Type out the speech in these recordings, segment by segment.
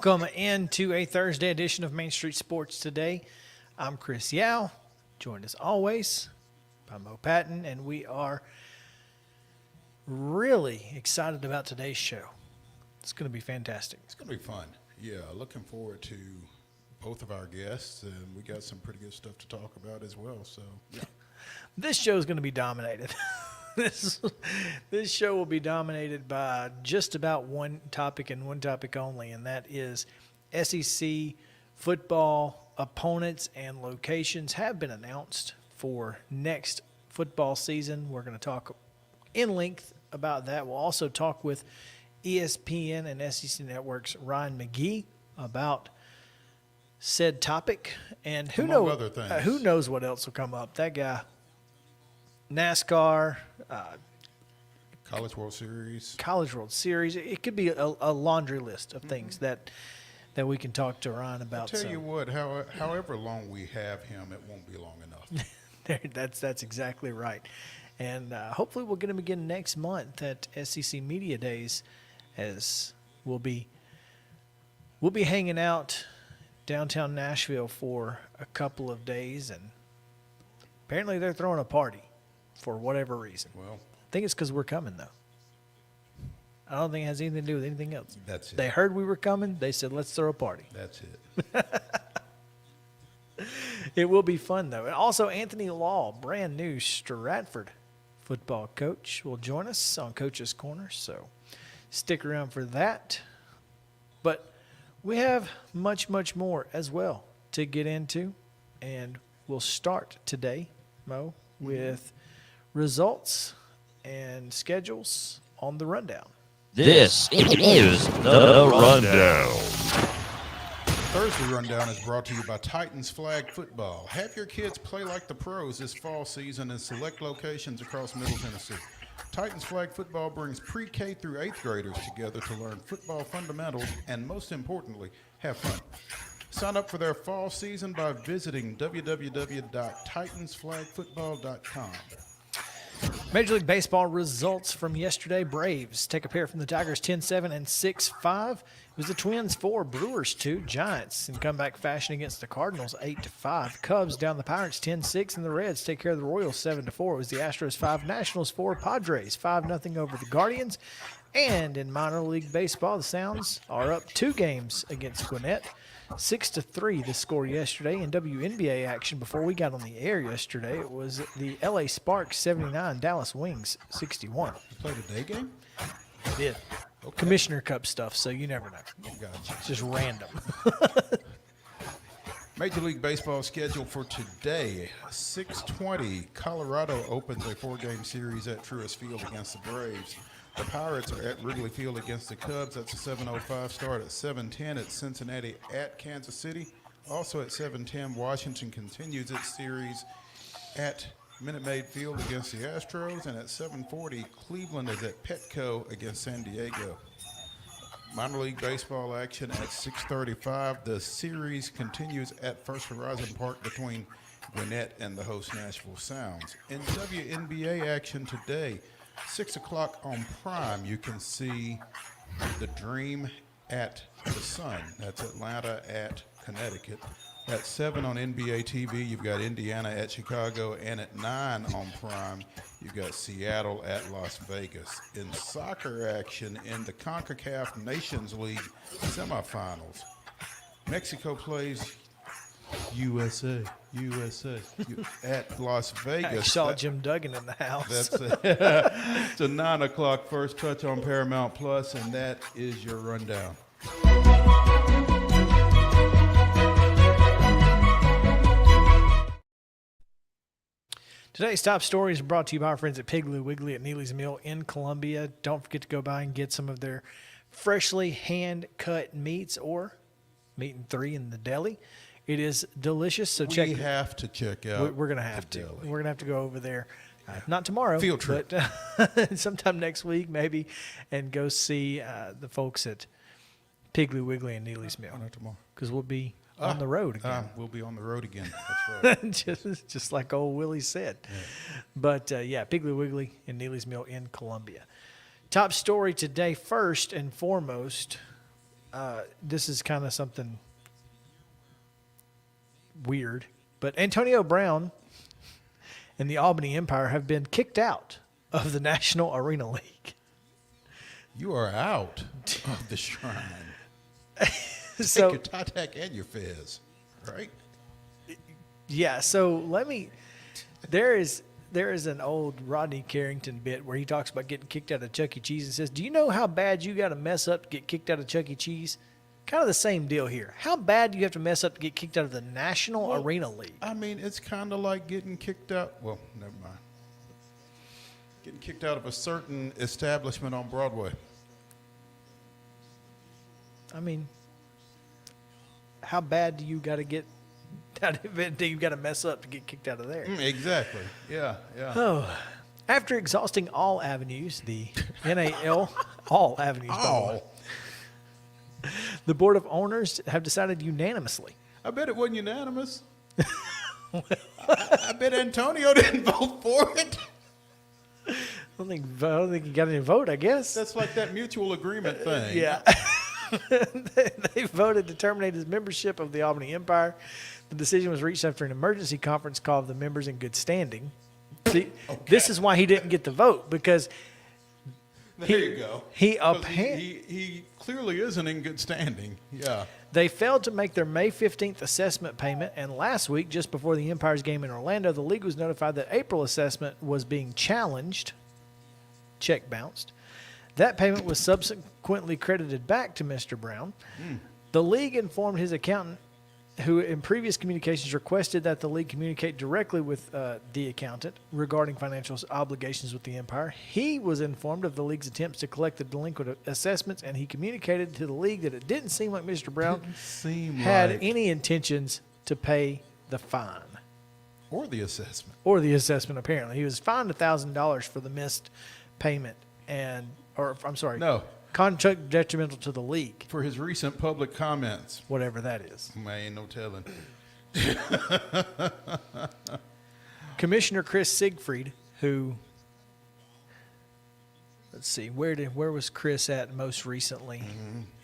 Welcome into a Thursday edition of Main Street Sports Today. I'm Chris Yow, joined as always by Mo Patton, and we are really excited about today's show. It's going to be fantastic. It's going to be fun. Yeah, looking forward to both of our guests, and we got some pretty good stuff to talk about as well. So, yeah. This show is going to be dominated. This show will be dominated by just about one topic and one topic only, and that is SEC football opponents and locations have been announced for next football season. We're going to talk in length about that. We'll also talk with ESPN and SEC Network's Ryan McGEE about said topic, and who knows what else will come up. That guy, NASCAR, College World Series. It could be a laundry list of things that we can talk to Ryan about. I'll tell you what, however long we have him, it won't be long enough. That's exactly right. And hopefully we'll get him again next month at SEC Media Days, as we'll be hanging out downtown Nashville for a couple of days, and apparently they're throwing a party for whatever reason. Well, I think it's because we're coming, though. I don't think it has anything to do with anything else. That's it. They heard we were coming. They said, let's throw a party. That's it. It will be fun, though. And also, Anthony Law, brand new Stratford football coach, will join us on Coach's Corner. So stick around for that. But we have much, much more as well to get into. And we'll start today, Mo, with results and schedules on the rundown. This is the Rundown. Thursday Rundown is brought to you by Titans Flag Football. Have your kids play like the pros this fall season in select locations across Middle Tennessee. Titans Flag Football brings pre-K through 8th graders together to learn football fundamentals and, most importantly, have fun. Sign up for their fall season by visiting www.titansflagfootball.com. Major League Baseball results from yesterday. Braves take a pair from the Tigers 10-7 and 6-5. It was the Twins 4, Brewers 2, Giants in comeback fashion against the Cardinals 8-5. Cubs down the Pirates 10-6, and the Reds take care of the Royals 7-4. It was the Astros 5, Nationals 4, Padres 5-0 over the Guardians. And in minor league baseball, the Sounds are up 2 games against Gwinnett. 6-3 the score yesterday. In WNBA action before we got on the air yesterday, it was the LA Sparks 79, Dallas Wings 61. You played a day game? I did. Okay. Commissioner Cup stuff, so you never know. Gotcha. It's just random. Major League Baseball schedule for today, 6:20. Colorado opens a 4-game series at Truist Field against the Braves. The Pirates are at Wrigley Field against the Cubs. That's a 7:05 start. At 7:10, it's Cincinnati at Kansas City. Also at 7:10, Washington continues its series at Minute Maid Field against the Astros. And at 7:40, Cleveland is at Petco against San Diego. Minor League Baseball action at 6:35. The series continues at First Horizon Park between Gwinnett and the host Nashville Sounds. In WNBA action today, 6 o'clock on Prime, you can see the Dream at the Sun. That's Atlanta at Connecticut. At 7 on NBA TV, you've got Indiana at Chicago. And at 9 on Prime, you've got Seattle at Las Vegas. In soccer action, in the CONCACAF Nations League semifinals, Mexico plays USA at Las Vegas. I saw Jim Duggan in the house. That's it's a 9 o'clock first touch on Paramount Plus, and that is your rundown. Today's top stories are brought to you by our friends at Piggly Wiggly at Neely's Mill in Columbia. Don't forget to go by and get some of their freshly hand-cut meats or meat and 3 in the deli. It is delicious. So We have to check out. We're going to have to. deli. We're going to have to go over there. Not tomorrow. Field trip. But sometime next week maybe, and go see the folks at Piggly Wiggly and Neely's Mill. Not tomorrow. Because we'll be on the road again. We'll be on the road again. That's right. just like old Willie said. Yeah. But, Piggly Wiggly and Neely's Mill in Columbia. Top story today, first and foremost, this is kind of something weird, but Antonio Brown and the Albany Empire have been kicked out of the National Arena League. You are out of the shrine. So Take your Tatak and your Fez, right? yeah, so there is an old Rodney Carrington bit where he talks about getting kicked out of Chuck E. Cheese and says, do you know how bad you got to mess up to get kicked out of Chuck E. Cheese? Kind of the same deal here. How bad do you have to mess up to get kicked out of the National Arena League? I mean, it's kind of like getting kicked out. Well, never mind. Getting kicked out of a certain establishment on Broadway. I mean, how bad do you got to get? Do you got to mess up to get kicked out of there? Exactly. Yeah. Oh, after exhausting all avenues, the NAL all avenues. by the way, Oh, the board of owners have decided unanimously. I bet it wasn't unanimous. I bet Antonio didn't vote for it. I don't think he got any vote. I guess That's like that mutual agreement thing. yeah. They voted to terminate his membership of the Albany Empire. The decision was reached after an emergency conference call of the members in good standing. See, this is why he didn't get the vote, because There you go. 'Cause he clearly isn't in good standing. Yeah. they failed to make their May 15th assessment payment, and last week, just before the Empire's game in Orlando, the league was notified that April assessment was being challenged. Check bounced. That payment was subsequently credited back to Mr. Brown. The league informed his accountant, who in previous communications requested that the league communicate directly with the accountant regarding financial obligations with the Empire. He was informed of the league's attempts to collect the delinquent assessments, and he communicated to the league that it didn't seem like Mr. Brown had any intentions to pay the fine. Or the assessment. Or the assessment, apparently. He was fined $1,000 for the missed payment, No, contract detrimental to the league, for his recent public comments. whatever that is. I ain't no telling. Commissioner Chris Siegfried, who, let's see, where was Chris at most recently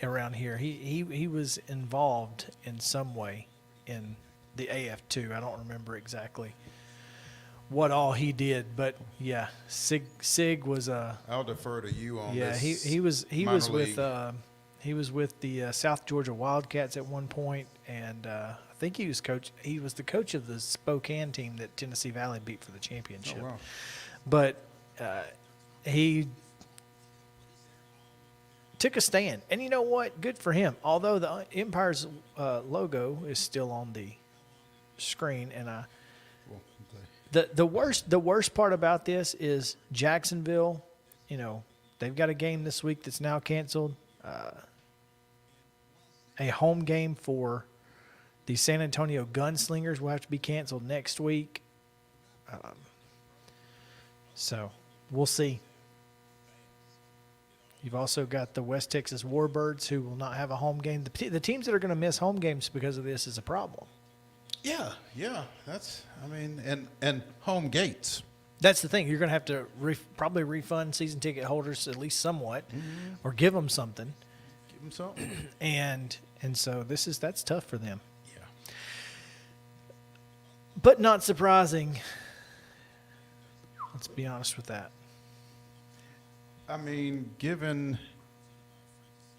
around here? He was involved in some way in the AF2. I don't remember exactly what all he did, but yeah, Sig was I'll defer to you on yeah, this. he was minor with league. he was with the South Georgia Wildcats at one point, and I think he was the coach of the Spokane team that Tennessee Valley beat for the championship. Oh, wow. But he took a stand, and you know what? Good for him. Although the Empire's logo is still on the screen, and Well, okay. the worst part about this is Jacksonville. You know, they've got a game this week that's now canceled. A home game for the San Antonio Gunslingers will have to be canceled next week. So we'll see. You've also got the West Texas Warbirds, who will not have a home game. The teams that are going to miss home games because of this is a problem. Yeah. That's, and home gates. That's the thing. You're going to have to probably refund season ticket holders at least somewhat, or give them something. Give them something. And so that's tough for them. Yeah. But not surprising. Let's be honest with that. I mean, given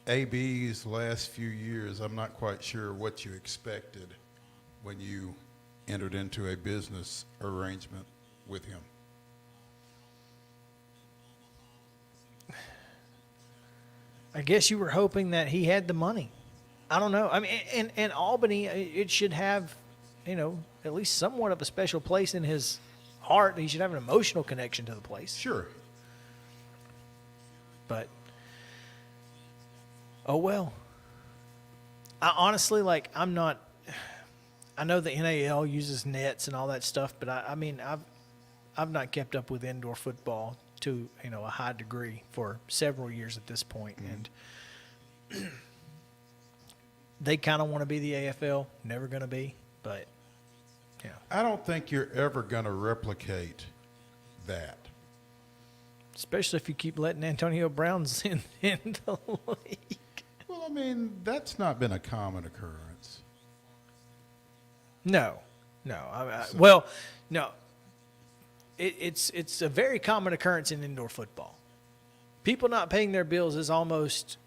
AB's last few years, I'm not quite sure what you expected when you entered into a business arrangement with him. I guess you were hoping that he had the money. I don't know. I mean, and Albany, it should have, at least somewhat of a special place in his heart. He should have an emotional connection to the place. Sure. But, oh well. I honestly, I know the NAL uses nets and all that stuff, but I've not kept up with indoor football to a high degree for several years at this point, and they kind of want to be the AFL. Never going to be, but yeah. I don't think you're ever going to replicate that. Especially if you keep letting Antonio Brown's in the league. Well, mean, that's not been a common occurrence. No. Well, no. It's a very common occurrence in indoor football. People not paying their bills is almost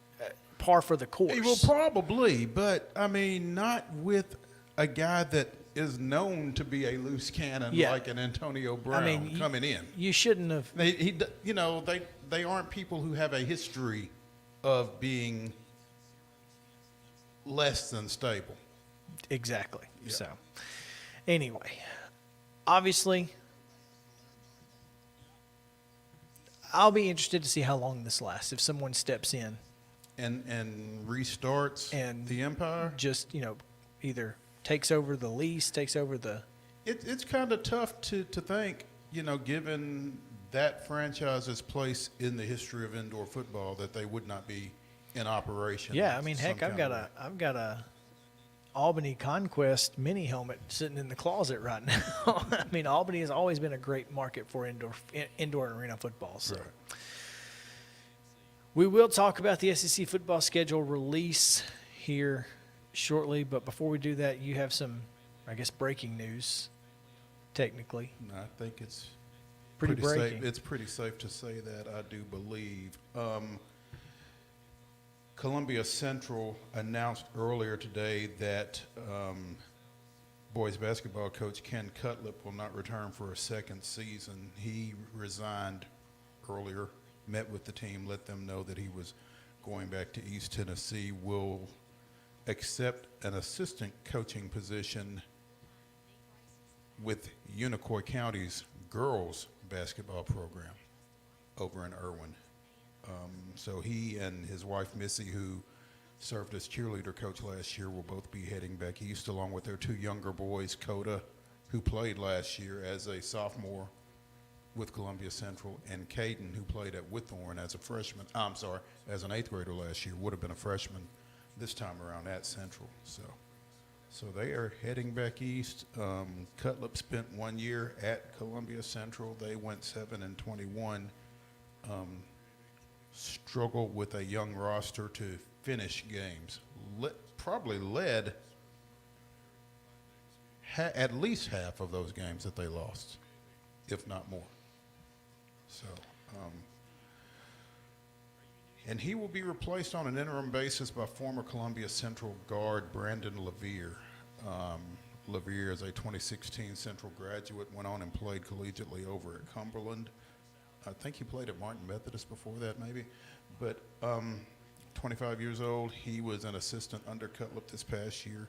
par for the course. Well, probably, but I mean, not with a guy that is known to be a loose cannon like an Antonio Brown coming in. You shouldn't have. They aren't people who have a history of being less than stable. Exactly. Yeah. So, anyway, obviously, I'll be interested to see how long this lasts. If someone steps in and restarts and the empire, just either takes over the lease, takes over the. It's kind of tough to think, given that franchise's place in the history of indoor football, that they would not be in operation. Yeah, I mean, heck, I've got a Albany Conquest mini helmet sitting in the closet right now. I mean, Albany has always been a great market for indoor arena football. So. Right. We will talk about the SEC football schedule release here shortly, but before we do that, you have some, I guess, breaking news, technically. I think it's Pretty safe. breaking. It's pretty safe to say that, I do believe. Columbia Central announced earlier today that boys basketball coach Ken Cutlip will not return for a second season. He resigned earlier, met with the team, let them know that he was going back to East Tennessee, will accept an assistant coaching position with Unicoi County's girls basketball program over in Irwin. So he and his wife Missy, who served as cheerleader coach last year, will both be heading back east, along with their two younger boys, Coda, who played last year as a sophomore with Columbia Central, and Caden, who played at Whitthorne as a freshman. As an eighth grader last year, would have been a freshman this time around at Central. So they are heading back east. Cutlip spent 1 year at Columbia Central. They went 7-21. Struggled with a young roster to finish games. Probably led at least half of those games that they lost, if not more. So, and he will be replaced on an interim basis by former Columbia Central guard Brandon Levere. Levere is a 2016 Central graduate, went on and played collegiately over at Cumberland. I think he played at Martin Methodist before that, maybe. But 25 years old, he was an assistant under Cutlip this past year.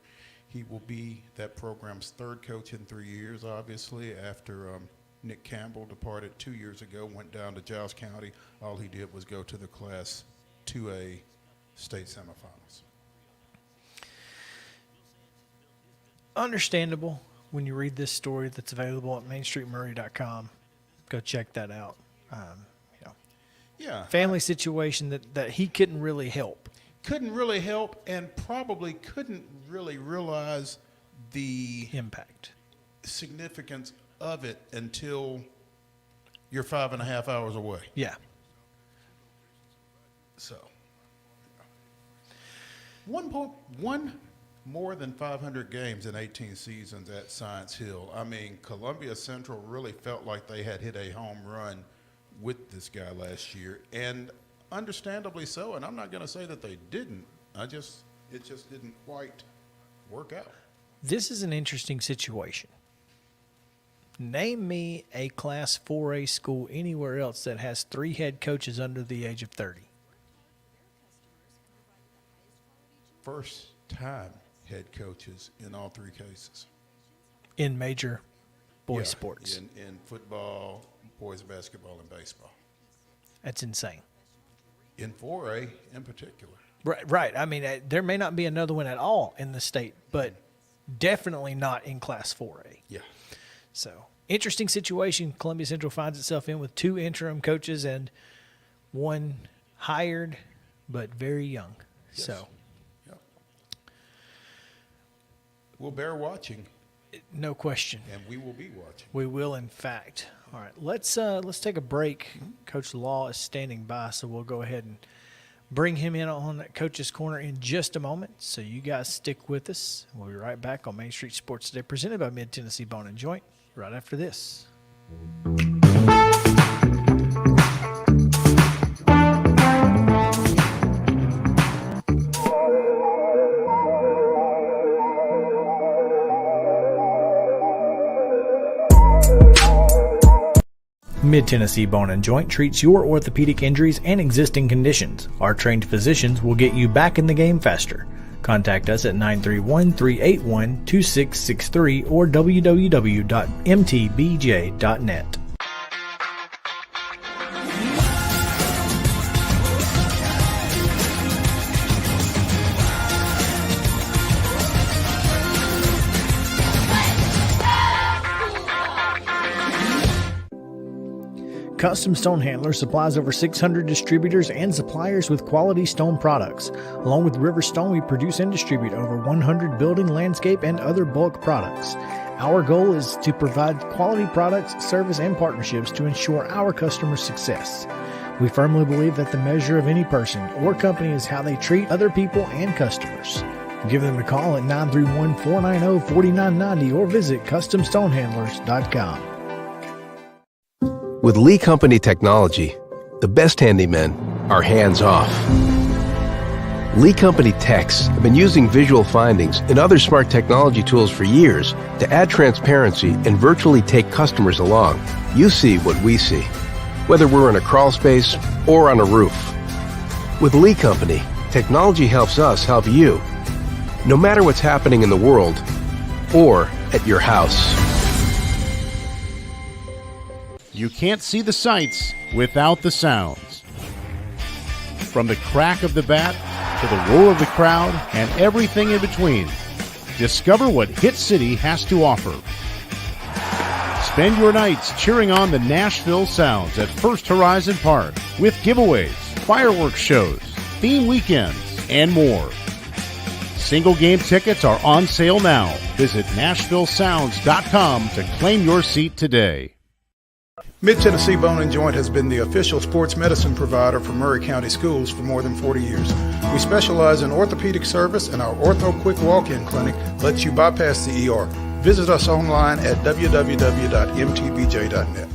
He will be that program's third coach in 3 years, obviously, after Nick Campbell departed 2 years ago, went down to Giles County. All he did was go to the Class 2A state semifinals. Understandable when you read this story that's available at mainstreetmurray.com. Go check that out. Yeah. Family situation that he couldn't really help. Couldn't really help, and probably couldn't really realize the Impact. significance of it until you're 5.5 hours away. Yeah. So, one more than 500 games in 18 seasons at Science Hill. I mean, Columbia Central really felt like they had hit a home run with this guy last year, and understandably so. And I'm not going to say that they didn't. It just didn't quite work out. This is an interesting situation. Name me a Class 4A school anywhere else that has 3 head coaches under the age of 30. First time head coaches in all 3 cases. In major boys sports. In football, boys basketball, and baseball. That's insane. In 4A in particular. Right. I mean, there may not be another one at all in the state, but definitely not in Class 4A. Yeah. So, interesting situation Columbia Central finds itself in with 2 interim coaches and 1 hired but very young. Yes. So, Yep. We'll bear watching, no question. and we will be watching. We will, in fact. All right, let's take a break. Coach Law is standing by, so we'll go ahead and bring him in on Coach's Corner in just a moment. So you guys stick with us. We'll be right back on Main Street Sports Today, presented by Mid-Tennessee Bone and Joint, right after this. Mid-Tennessee Bone and Joint treats your orthopedic injuries and existing conditions. Our trained physicians will get you back in the game faster. Contact us at 931-381-2663 or www.mtbj.net. Custom Stone Handler supplies over 600 distributors and suppliers with quality stone products. Along with River Stone, we produce and distribute over 100 building, landscape, and other bulk products. Our goal is to provide quality products, service, and partnerships to ensure our customers' success. We firmly believe that the measure of any person or company is how they treat other people and customers. Give them a call at 931-490-4990 or visit CustomStonehandlers.com. With Lee Company technology, the best handymen are hands-off. Lee Company techs have been using visual findings and other smart technology tools for years to add transparency and virtually take customers along. You see what we see, whether we're in a crawl space or on a roof. With Lee Company, technology helps us help you, no matter what's happening in the world or at your house. You can't see the sights without the sounds. From the crack of the bat to the roar of the crowd and everything in between, discover what Hit City has to offer. Spend your nights cheering on the Nashville Sounds at First Horizon Park with giveaways, fireworks shows, theme weekends, and more. Single game tickets are on sale now. Visit NashvilleSounds.com to claim your seat today. Mid-Tennessee Bone and Joint has been the official sports medicine provider for Murray County Schools for more than 40 years. We specialize in orthopedic service, and our Ortho Quick Walk-In Clinic lets you bypass the ER. Visit us online at www.mtbj.net.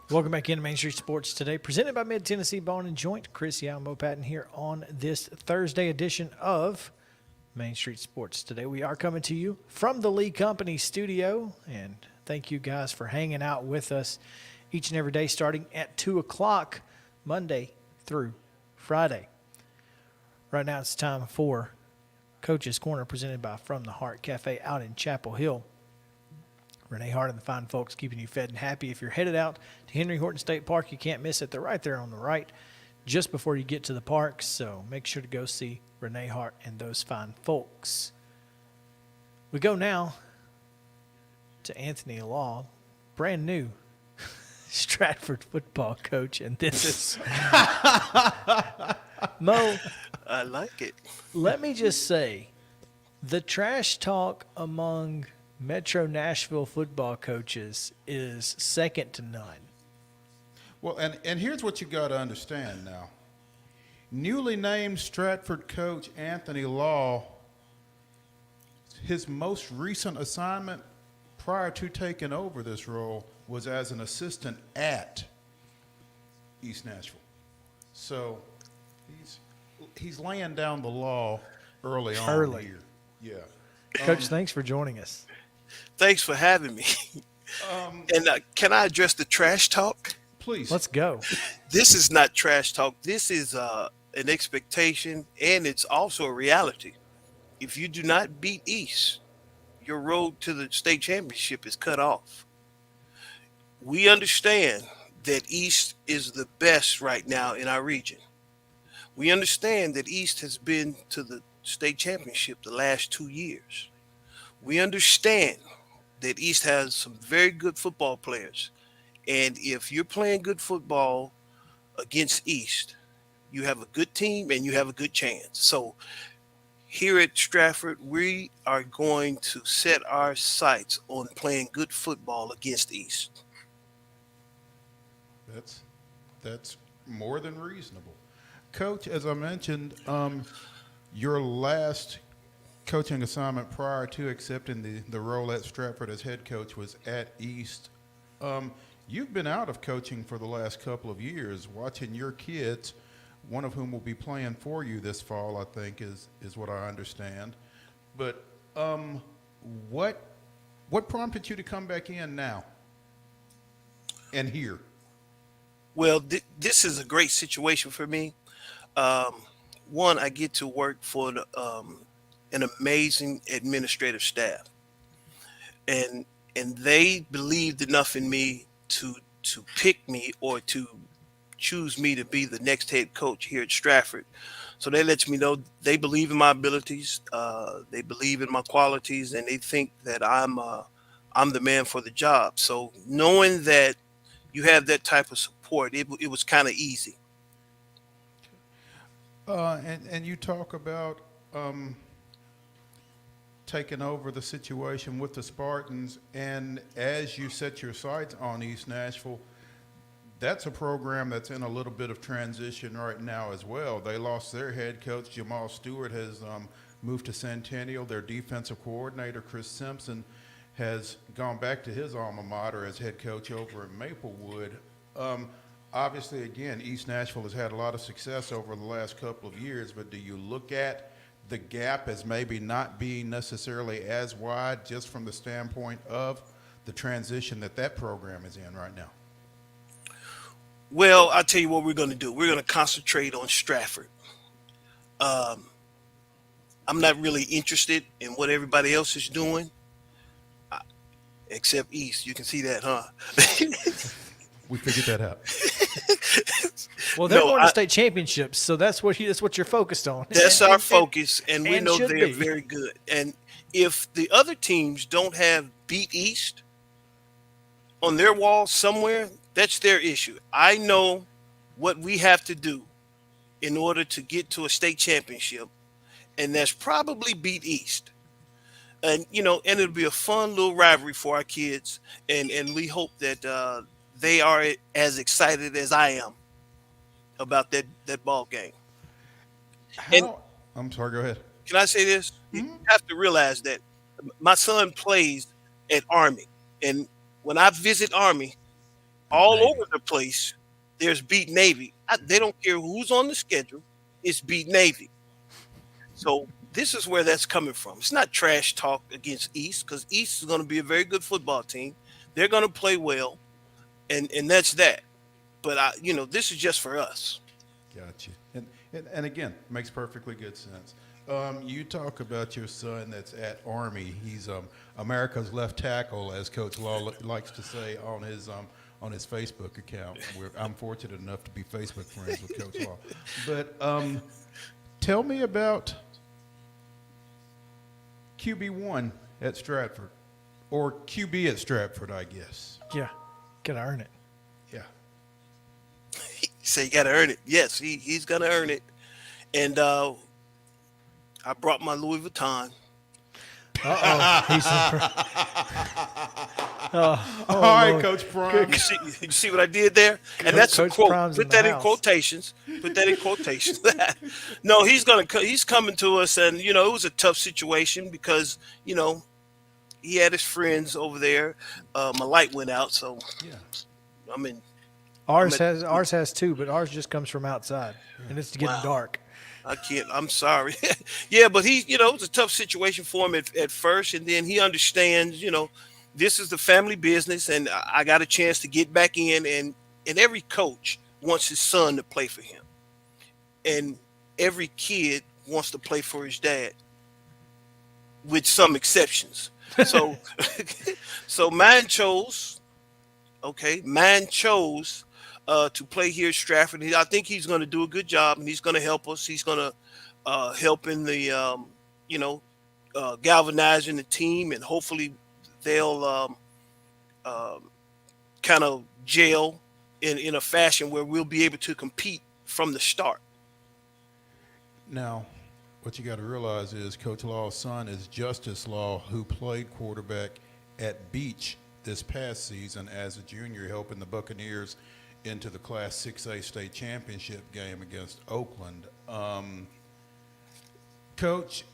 Welcome back into Main Street Sports Today, presented by Mid-Tennessee Bone and Joint. Chris, Yow and Maurice Patton here on this Thursday edition of Main Street Sports Today. We are coming to you from the Lee Company studio, and thank you guys for hanging out with us each and every day starting at 2 o'clock, Monday through Friday. Right now it's time for Coach's Corner, presented by From the Heart Cafe out in Chapel Hill. Renee Hart and the fine folks keeping you fed and happy. If you're headed out to Henry Horton State Park, you can't miss it. They're right there on the right just before you get to the park, so make sure to go see Renee Hart and those fine folks. We go now to Anthony Law, brand new Stratford football coach, and this is Mo. I like it. Let me just say, the trash talk among Metro Nashville football coaches is second to none. Well, and here's what you got to understand now. Newly named Stratford coach Anthony Law, his most recent assignment prior to taking over this role was as an assistant at East Nashville. So he's laying down the law early on here. Yeah. Coach, thanks for joining us. Thanks for having me. And can I address the trash talk? Please. Let's go. This is not trash talk. This is an expectation, and it's also a reality. If you do not beat East, your road to the state championship is cut off. We understand that East is the best right now in our region. We understand that East has been to the state championship the last 2 years. We understand that East has some very good football players. And if you're playing good football against East, you have a good team and you have a good chance. So here at Stratford, we are going to set our sights on playing good football against East. That's more than reasonable. Coach, as I mentioned, your last coaching assignment prior to accepting the role at Stratford as head coach was at East. You've been out of coaching for the last couple of years, watching your kids, one of whom will be playing for you this fall, I think, is what I understand. But what prompted you to come back in now and here? Well, this is a great situation for me. One, I get to work for an amazing administrative staff, and they believed enough in me to pick me or to choose me to be the next head coach here at Stratford. So that lets me know they believe in my abilities, they believe in my qualities, and they think that I'm the man for the job. So knowing that you have that type of support, it was kind of easy. And you talk about taking over the situation with the Spartans, and as you set your sights on East Nashville, that's a program that's in a little bit of transition right now as well. They lost their head coach. Jamal Stewart has moved to Centennial. Their defensive coordinator, Chris Simpson, has gone back to his alma mater as head coach over in Maplewood. Obviously, again, East Nashville has had a lot of success over the last couple of years, but do you look at the gap as maybe not being necessarily as wide just from the standpoint of the transition that program is in right now? Well, I'll tell you what we're going to do. We're going to concentrate on Stratford. I'm not really interested in what everybody else is doing, except East. You can see that, huh? We figured that out. Well, they're going to state championships, so that's what you're focused on. That's our focus, and we know should they're be. very good. And if the other teams don't have beat East on their wall somewhere, that's their issue. I know what we have to do in order to get to a state championship, and that's probably beat East. And and it'll be a fun little rivalry for our kids, and we hope that they are as excited as I am about that ball game. I'm sorry, go ahead. Can I say this? You have to realize that my son plays at Army, and when I visit Army, all over the place, there's beat Navy. They don't care who's on the schedule; it's beat Navy. So this is where that's coming from. It's not trash talk against East, because East is going to be a very good football team. They're going to play well, and that's that. But this is just for us. Gotcha. And again, makes perfectly good sense. You talk about your son that's at Army. He's America's left tackle, as Coach Law likes to say on his Facebook account. I'm fortunate enough to be Facebook friends with Coach Law. But tell me about QB1 at Stratford, or QB at Stratford, I guess. Yeah, gotta earn it. Yeah. So you got to earn it. Yes, he's going to earn it. And I brought my Louis Vuitton. All right, Coach Prime. You see what I did there? And that's Coach a quote. Prime's Put in that the in house. quotations. Put that in quotations. No, he's coming to us, and it was a tough situation because he had his friends over there. My light went out, so Yeah. I mean, Ours has too, but ours just comes from outside, and it's getting dark. I can't. I'm sorry. Yeah, but he, it was a tough situation for him at first, and then he understands. This is the family business, and I got a chance to get back in, and every coach wants his son to play for him, and every kid wants to play for his dad, with some exceptions. So, so mine chose. Okay, mine chose to play here at Stratford. I think he's going to do a good job, and he's going to help us. He's going to help in the, galvanizing the team, and hopefully they'll kind of gel in a fashion where we'll be able to compete from the start. Now, What you got to realize is Coach Law's son is Justice Law, who played quarterback at Beach this past season as a junior, helping the Buccaneers into the Class 6A state championship game against Oakland. Coach,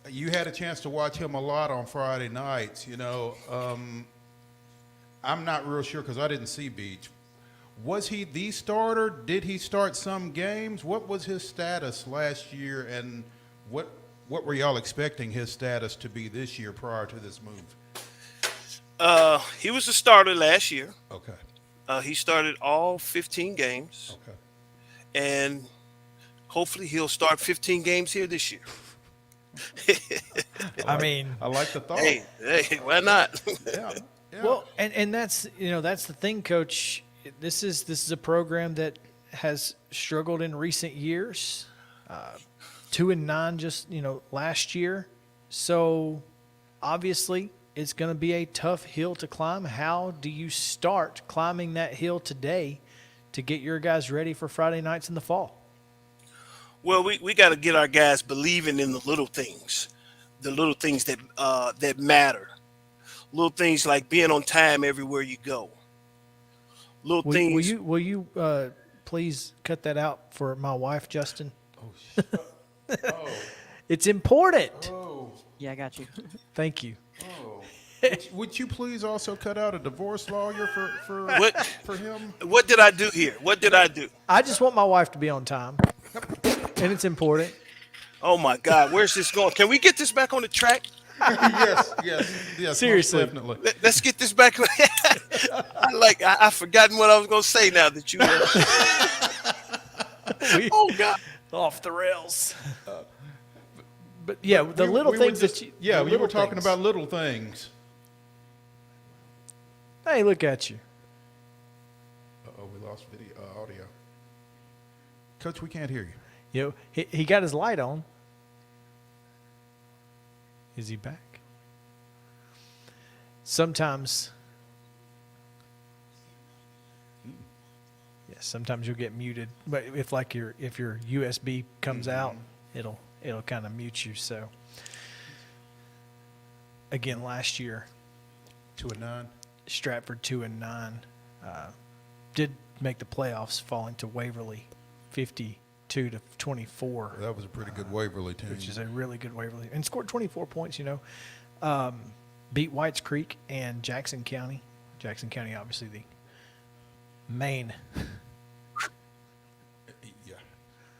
you had a chance to watch him a lot on Friday nights. I'm not real sure because I didn't see Beach. Was he the starter? Did he start some games? What was his status last year, and what were y'all expecting his status to be this year prior to this move? He was a starter last year. Okay. He started all 15 games. Okay. And hopefully he'll start 15 games here this year. I mean, I like the thought. Hey, why not? Yeah. well, and that's that's the thing, Coach. This is a program that has struggled in recent years. 2-9 just last year. So obviously it's going to be a tough hill to climb. How do you start climbing that hill today to get your guys ready for Friday nights in the fall? Well, we got to get our guys believing in the little things that that matter. Little things like being on time everywhere you go. Little things. Will you please cut that out for my wife, Justin? Oh. It's important. Oh. Yeah, I got you. Thank you. Oh. Would you please also cut out a divorce lawyer for him? What did I do here? What did I do? I just want my wife to be on time, and it's important. Oh my God, where's this going? Can we get this back on the track? yes. Seriously. Most definitely. Let's get this back. I've forgotten what I was going to say now that you. Oh God. Off the rails. But yeah, the little things that you. Yeah, the you little were talking things. about little things. Hey, look at you. Uh-oh, we lost audio. Coach, we can't hear you. He got his light on. Is he back? Sometimes. Yes, sometimes you'll get muted, but if your USB comes out, it'll kind of mute you. So again, last year 2-9. Stratford 2-9 did make the playoffs, falling to Waverly 52-24. That was a pretty good Waverly team. Which is a really good Waverly, and scored 24 points. Beat Whites Creek and Jackson County. Jackson County, obviously the main. Yeah.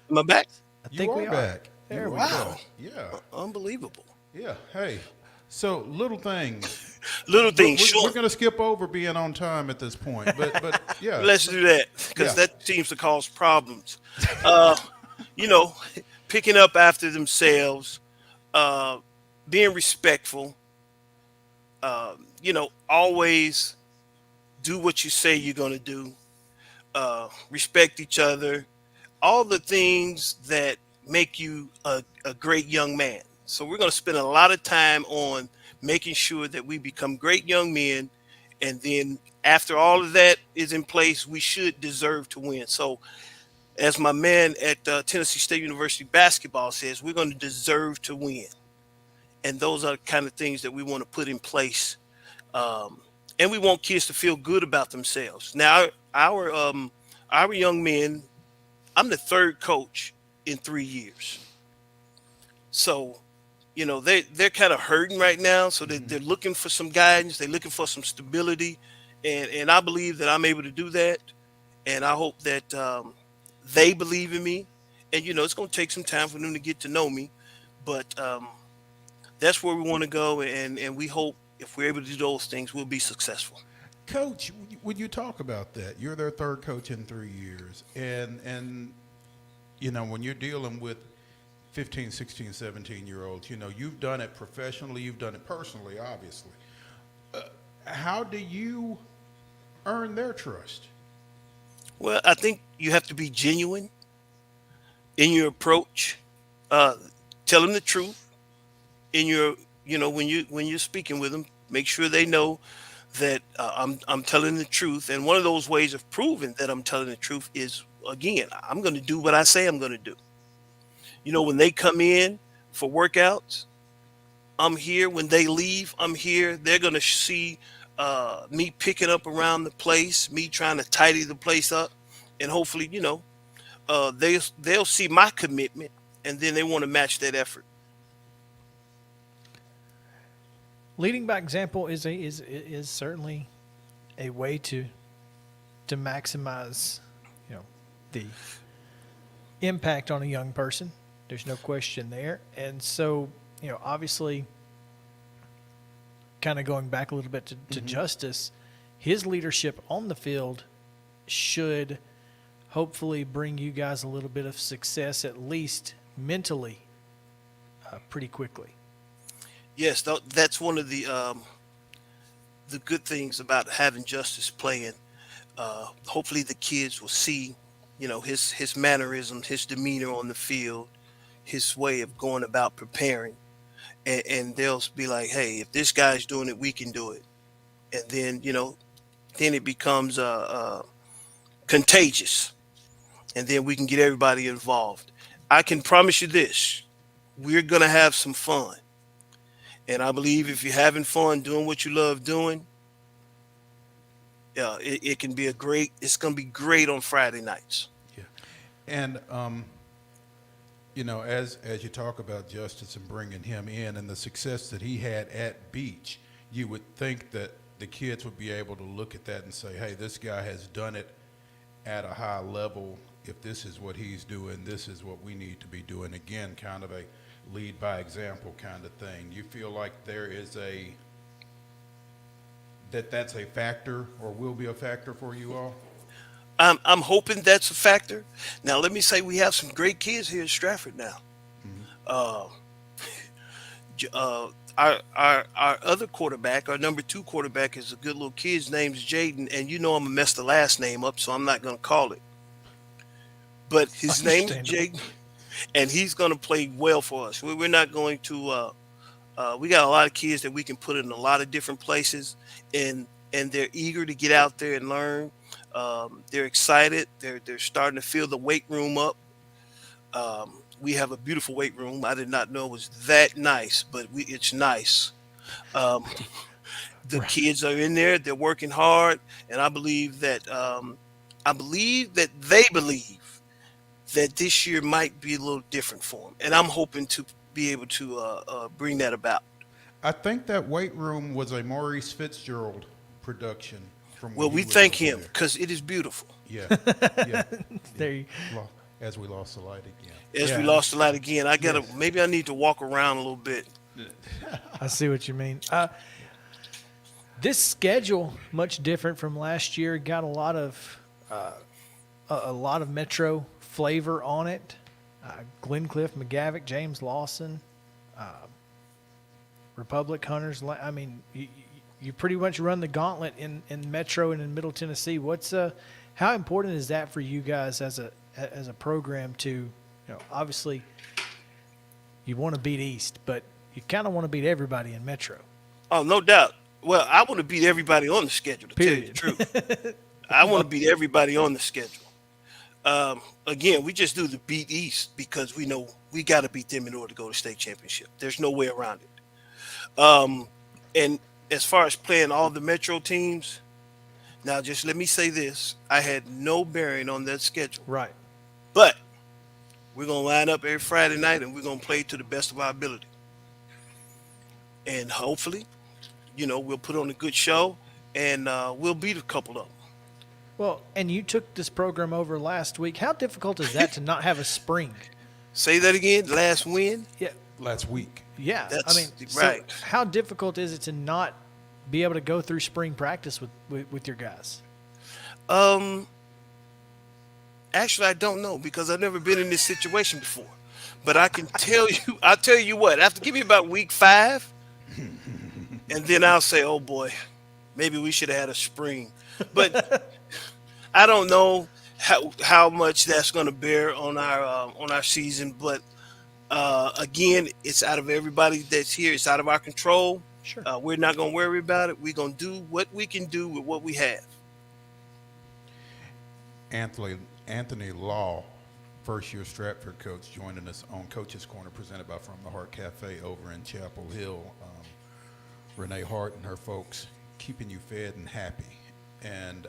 Am I back? I think we are are back. There we Wow. go. Yeah. Unbelievable. Yeah. Hey. So little things. Little things. We're Sure. going to skip over being on time at this point, but yeah. Let's do that because Yeah. that seems to cause problems. Picking up after themselves, being respectful. Always do what you say you're going to do. Respect each other. All the things that make you a great young man. So we're going to spend a lot of time on making sure that we become great young men. And then after all of that is in place, we should deserve to win. So as my man at Tennessee State University basketball says, we're going to deserve to win. And those are the kind of things that we want to put in place. And we want kids to feel good about themselves. Now, our young men, I'm the third coach in 3 years. So, they're kind of hurting right now. So they're looking for some guidance. They're looking for some stability. And I believe that I'm able to do that. And I hope that they believe in me. And, it's going to take some time for them to get to know me. But that's where we want to go. And we hope if we're able to do those things, we'll be successful. Coach, would you talk about that? You're their third coach in 3 years. And when you're dealing with 15, 16, 17-year-olds, you've done it professionally, you've done it personally, obviously. How do you earn their trust? Well, I think you have to be genuine in your approach. Tell them the truth in your, when you're speaking with them, make sure they know that I'm telling the truth. And one of those ways of proving that I'm telling the truth is, again, I'm going to do what I say I'm going to do. When they come in, for workouts. I'm here. When they leave, I'm here. They're going to see me picking up around the place, me trying to tidy the place up, and hopefully, they'll see my commitment, and then they want to match that effort. Leading by example is certainly a way to maximize, the impact on a young person. There's no question there. And so, obviously, kind of going back a little bit to Justice, his leadership on the field should hopefully bring you guys a little bit of success, at least mentally, pretty quickly. Yes, that's one of the good things about having Justice playing. Hopefully, the kids will see, his mannerisms, his demeanor on the field, his way of going about preparing, and they'll be like, "Hey, if this guy's doing it, we can do it." And then it becomes contagious, and then we can get everybody involved. I can promise you this: we're gonna have some fun. And I believe if you're having fun doing what you love doing, it can be it's going to be great on Friday nights. Yeah. And, as you talk about Justice and bringing him in and the success that he had at Beach, you would think that the kids would be able to look at that and say, hey, this guy has done it at a high level. If this is what he's doing, this is what we need to be doing. Again, kind of a lead by example kind of thing. You feel like there is that's a factor or will be a factor for you all? I'm hoping that's a factor. Now, let me say we have some great kids here at Stratford now. Our other quarterback, our number 2 quarterback, is a good little kid. His name's Jaden, and I'm gonna mess the last name up, so I'm not gonna call it. But his name is Jaden, and he's gonna play well for us. We're not going to. We got a lot of kids that we can put in a lot of different places, and they're eager to get out there and learn. They're excited. They're starting to fill the weight room up. We have a beautiful weight room. I did not know it was that nice, but it's nice. The kids are in there. They're working hard, and I believe that they believe that this year might be a little different for them, and I'm hoping to be able to bring that about. I think that weight room was a Maurice Fitzgerald production. Well, we thank him because it is beautiful. Yeah, yeah. As we lost the light again. We lost the light again, maybe I need to walk around a little bit. I see what you mean. This schedule much different from last year. Got a lot of Metro flavor on it. Glencliff, McGavick, James Lawson, Republic Hunters. I mean, you pretty much run the gauntlet in Metro and in Middle Tennessee. How important is that for you guys as a program to, obviously you want to beat East, but you kind of want to beat everybody in Metro. Oh, no doubt. Well, I want to beat everybody on the schedule, to tell you the truth. I want to beat everybody on the schedule. Again, we just do the beat East because we know we got to beat them in order to go to state championship. There's no way around it. And as far as playing all the Metro teams, now just let me say this. I had no bearing on that schedule. Right. But we're going to line up every Friday night and we're going to play to the best of our ability. And hopefully, we'll put on a good show and we'll beat a couple of them. Well, and you took this program over last week. How difficult is that to not have a spring? Say that again. Last win? Yeah. Last week. Yeah. That's right. So how difficult is it to not be able to go through spring practice with your guys? Actually, I don't know because I've never been in this situation before. But I can tell you, I'll tell you what, after give me about week 5, and then I'll say, oh boy, maybe we should have had a spring. But I don't know how much that's going to bear on our season. But again, it's out of everybody that's here. It's out of our control. Sure. We're not going to worry about it. We're going to do what we can do with what we have. Anthony Law first-year Stratford coach, joining us on Coach's Corner, presented by From the Heart Cafe over in Chapel Hill. Renee Hart and her folks keeping you fed and happy. And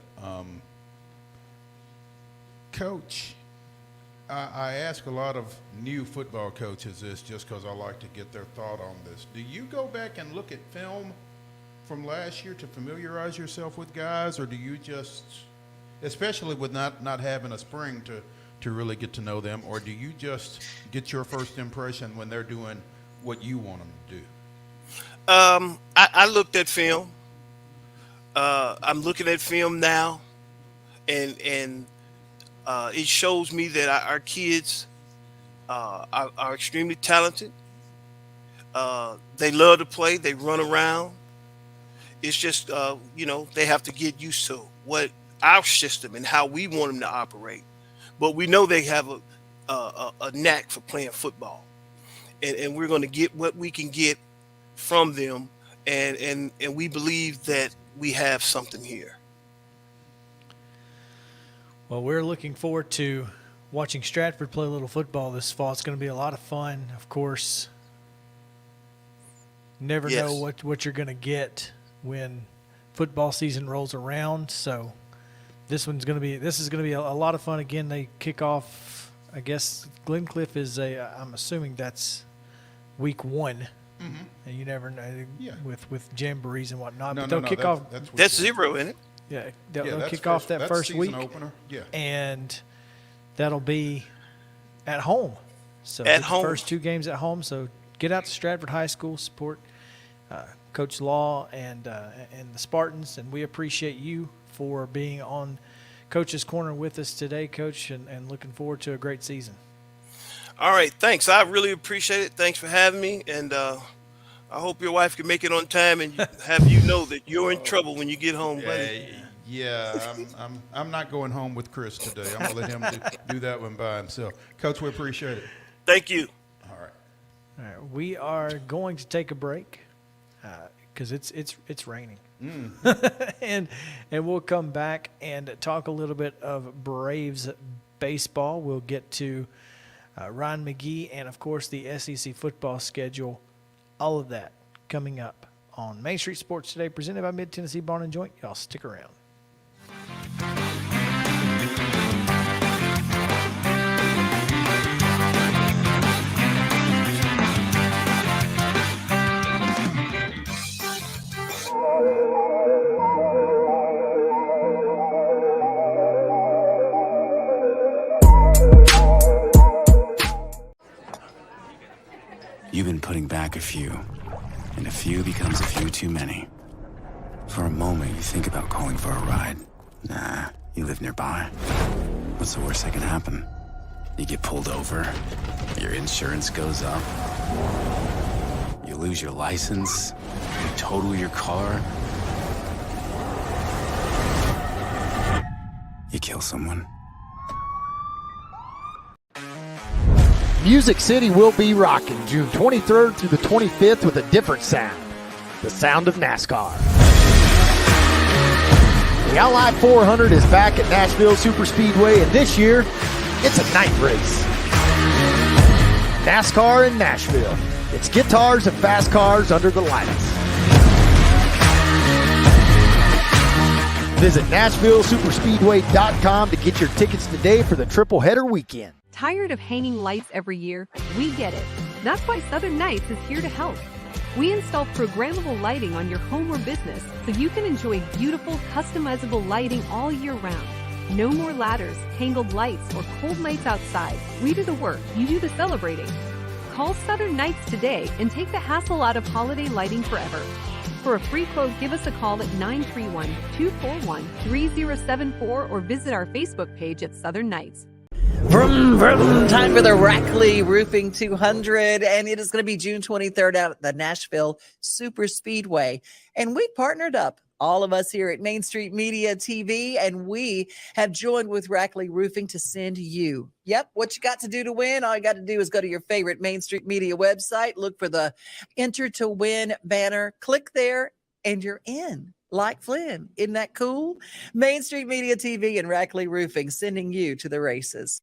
Coach, I ask a lot of new football coaches this just because I like to get their thought on this. Do you go back and look at film from last year to familiarize yourself with guys, or do you just, especially with not having a spring to really get to know them, or do you just get your first impression when they're doing what you want them to do? I looked at film. I'm looking at film now, and it shows me that our kids are extremely talented. They love to play. They run around. It's just, they have to get used to what our system and how we want them to operate. But we know they have a knack for playing football, and we're going to get what we can get from them, and we believe that we have something here. Well, we're looking forward to watching Stratford play a little football this fall. It's going to be a lot of fun. Of course, never know what you're going to get when football season rolls around. So this is going to be a lot of fun. Again, they kick off, I guess Glencliff is I'm assuming that's week 1. Mm-hmm. And you never know with jamborees and whatnot. But they'll kick off. That's 0, isn't it? Yeah, they'll kick off that first week, opener. Yeah, and that'll be at home. So at home, first 2 games at home. So get out to Stratford High School, support Coach Law and the Spartans, and we appreciate you for being on Coach's Corner with us today, Coach, and looking forward to a great season. All right, thanks. I really appreciate it. Thanks for having me, and I hope your wife can make it on time and have you know that you're in trouble when you get home, buddy. Yeah, I'm not going home with Chris today. I'm gonna let him do that one by himself. Coach, we appreciate it. Thank you. All right. All right, we are going to take a break because it's raining, and we'll come back and talk a little bit of Braves baseball. We'll get to Ryan McGee and of course the SEC football schedule. All of that coming up on Main Street Sports Today, presented by Mid-Tennessee Barn & Joint. Y'all stick around. You've been putting back a few, and a few becomes a few too many. For a moment, you think about calling for a ride. Nah, you live nearby. What's the worst that can happen? You get pulled over, your insurance goes up, you lose your license, you total your car, you kill someone. Music City will be rocking June 23rd through the 25th with a different sound. The sound of NASCAR. The Ally 400 is back at Nashville Superspeedway, and this year, it's a night race. NASCAR in Nashville. It's guitars and fast cars under the lights. Visit NashvilleSuperspeedway.com to get your tickets today for the triple header weekend. Tired of hanging lights every year? We get it. That's why Southern Nights is here to help. We install programmable lighting on your home or business so you can enjoy beautiful, customizable lighting all year round. No more ladders, tangled lights, or cold nights outside. We do the work, you do the celebrating. Call Southern Nights today and take the hassle out of holiday lighting forever. For a free quote, give us a call at 931-241-3074 or visit our Facebook page at Southern Nights. Vroom, vroom, time for the Rackley Roofing 200, and it is going to be June 23rd out at the Nashville Super Speedway. And we partnered up, all of us here at Main Street Media TV, and we have joined with Rackley Roofing to send you. Yep, what you got to do to win? All you got to do is go to your favorite Main Street Media website, look for the Enter to Win banner, click there, and you're in. Like Flynn. Isn't that cool? Main Street Media TV and Rackley Roofing sending you to the races.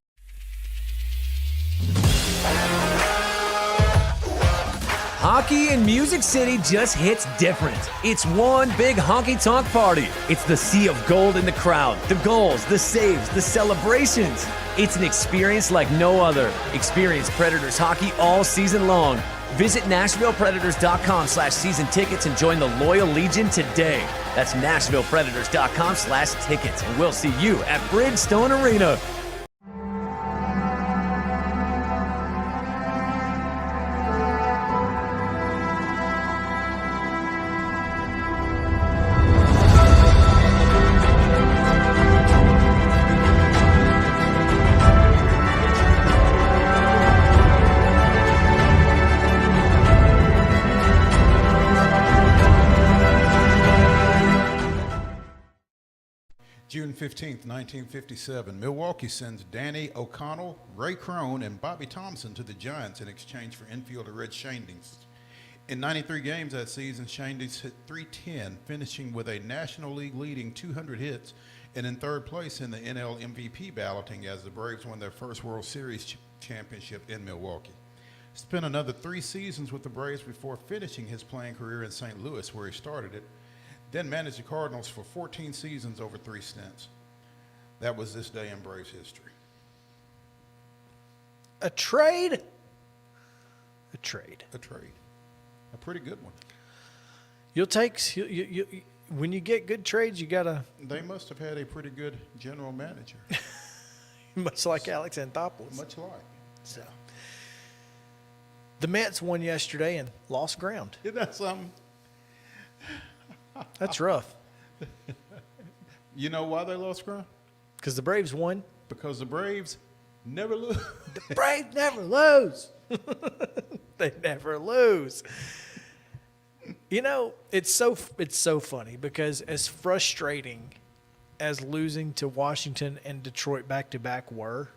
Hockey in Music City just hits different. It's one big honky-tonk party. It's the sea of gold in the crowd, the goals, the saves, the celebrations. It's an experience like no other. Experience Predators hockey all season long. Visit NashvillePredators.com/season tickets and join the Loyal Legion today. That's NashvillePredators.com/tickets. And we'll see you at Bridgestone Arena. June 15th, 1957, Milwaukee sends Danny O'Connell, Ray Crone, and Bobby Thompson to the Giants in exchange for infielder Red Shandings. In 93 games that season, Shandings hit .310, finishing with a National League leading 200 hits and in third place in the NL MVP balloting as the Braves won their first World Series championship in Milwaukee. Spent another 3 seasons with the Braves before finishing his playing career in St. Louis, where he started it. Then managed the Cardinals for 14 seasons over 3 stints. That was this day in Braves history. A trade? A trade. A trade. A pretty good one. You'll take when you get good trades, you gotta. They must have had a pretty good general manager. Much like Alex Anthopoulos. Much like. So. The Mets won yesterday and lost ground. Isn't that something? That's rough. You know why they lost ground? Because the Braves won. Because the Braves never lose. The Braves never lose. They never lose. You know, it's so funny because as frustrating as losing to Washington and Detroit back-to-back was,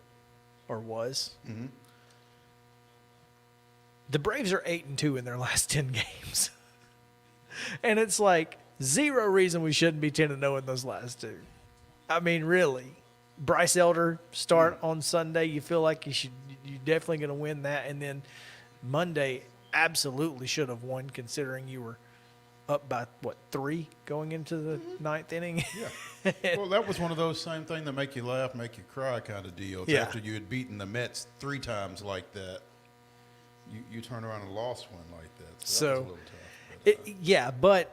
the Braves are 8-2 in their last 10 games. And it's like zero reason we shouldn't be 10-0 in those last 2. I mean, really. Bryce Elder start on Sunday. You feel like you're definitely going to win that. And then Monday absolutely should have won, considering you were up by, 3 going into the 9th inning? Yeah. Well, that was one of those same things that make you laugh, make you cry kind of deals. Yeah. After you had beaten the Mets 3 times like that, you turn around and lost one like that. So that was a little tough. But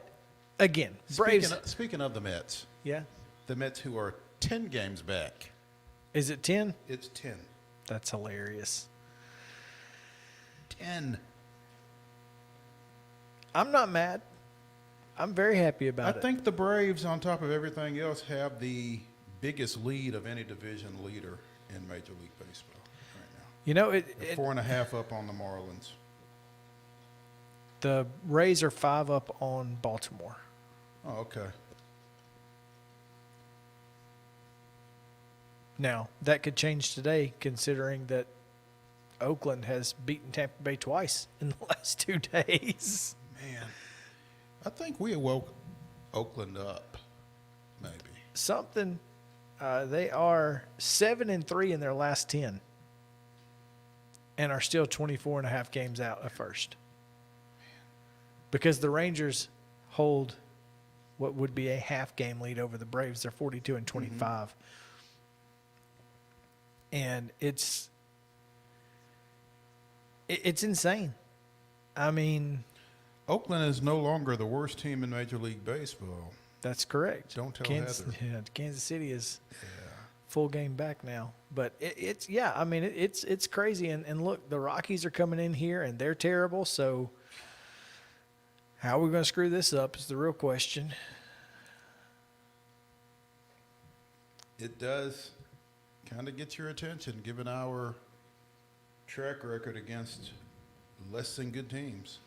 again, Braves. Speaking of the Mets. Yeah. The Mets, who are 10 games back. Is it 10? It's 10. That's hilarious. 10. I'm not mad. I'm very happy about it. I think the Braves, on top of everything else, have the biggest lead of any division leader in Major League Baseball right now. You know, They're 4.5 up on the Marlins. The Rays are 5 up on Baltimore. Oh, okay. Now, that could change today, considering that Oakland has beaten Tampa Bay twice in the last 2 days. Man, I think we awoke Oakland up, maybe. Something. They are 7-3 in their last 10 and are still 24.5 games out of first. Because the Rangers hold what would be a half-game lead over the Braves. They're 42-25. And it's insane. I mean, Oakland is no longer the worst team in Major League Baseball. That's correct. Don't tell Heather. Yeah, Kansas City is full game back now. But it's crazy. And look, the Rockies are coming in here, and they're terrible. So how are we going to screw this up is the real question. It does kind of get your attention, given our track record against less than good teams.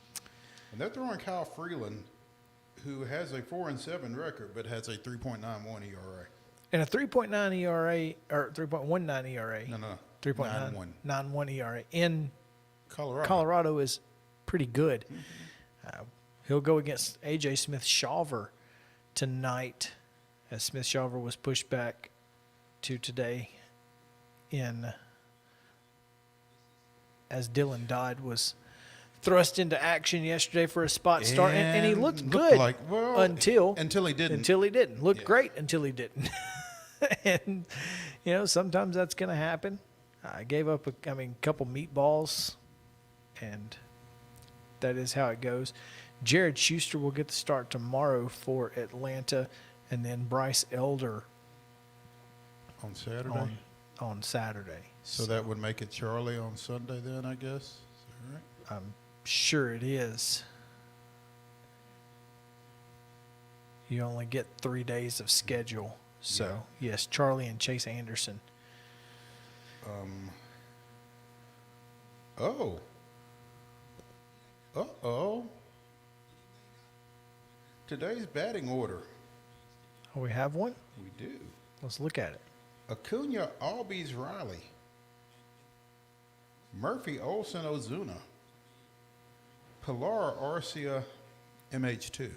And they're throwing Kyle Freeland, who has a 4-7 record, but has a 3.91 ERA. And a 3.9 ERA, or 3.19 ERA. No. 3.91 ERA in Colorado. Colorado is pretty good. He'll go against A.J. Smith-Shawver tonight, as Smith-Shawver was pushed back to today in as Dylan Dodd was thrust into action yesterday for a spot start, and he looked looked good until he didn't. Until he didn't. Looked great until he didn't. And, sometimes that's going to happen. I gave up, a couple meatballs, and that is how it goes. Jared Schuster will get the start tomorrow for Atlanta, and then Bryce Elder On Saturday? on Saturday. So that would make it Charlie on Sunday then, I guess? Is that right? I'm sure it is. You only get 3 days of schedule. So, yes, Charlie and Chase Anderson. Today's batting order. Oh, we have one? We do. Let's look at it. Acuna, Albies, Riley. Murphy, Olsen, Ozuna. Pilar, Arcia, MH2.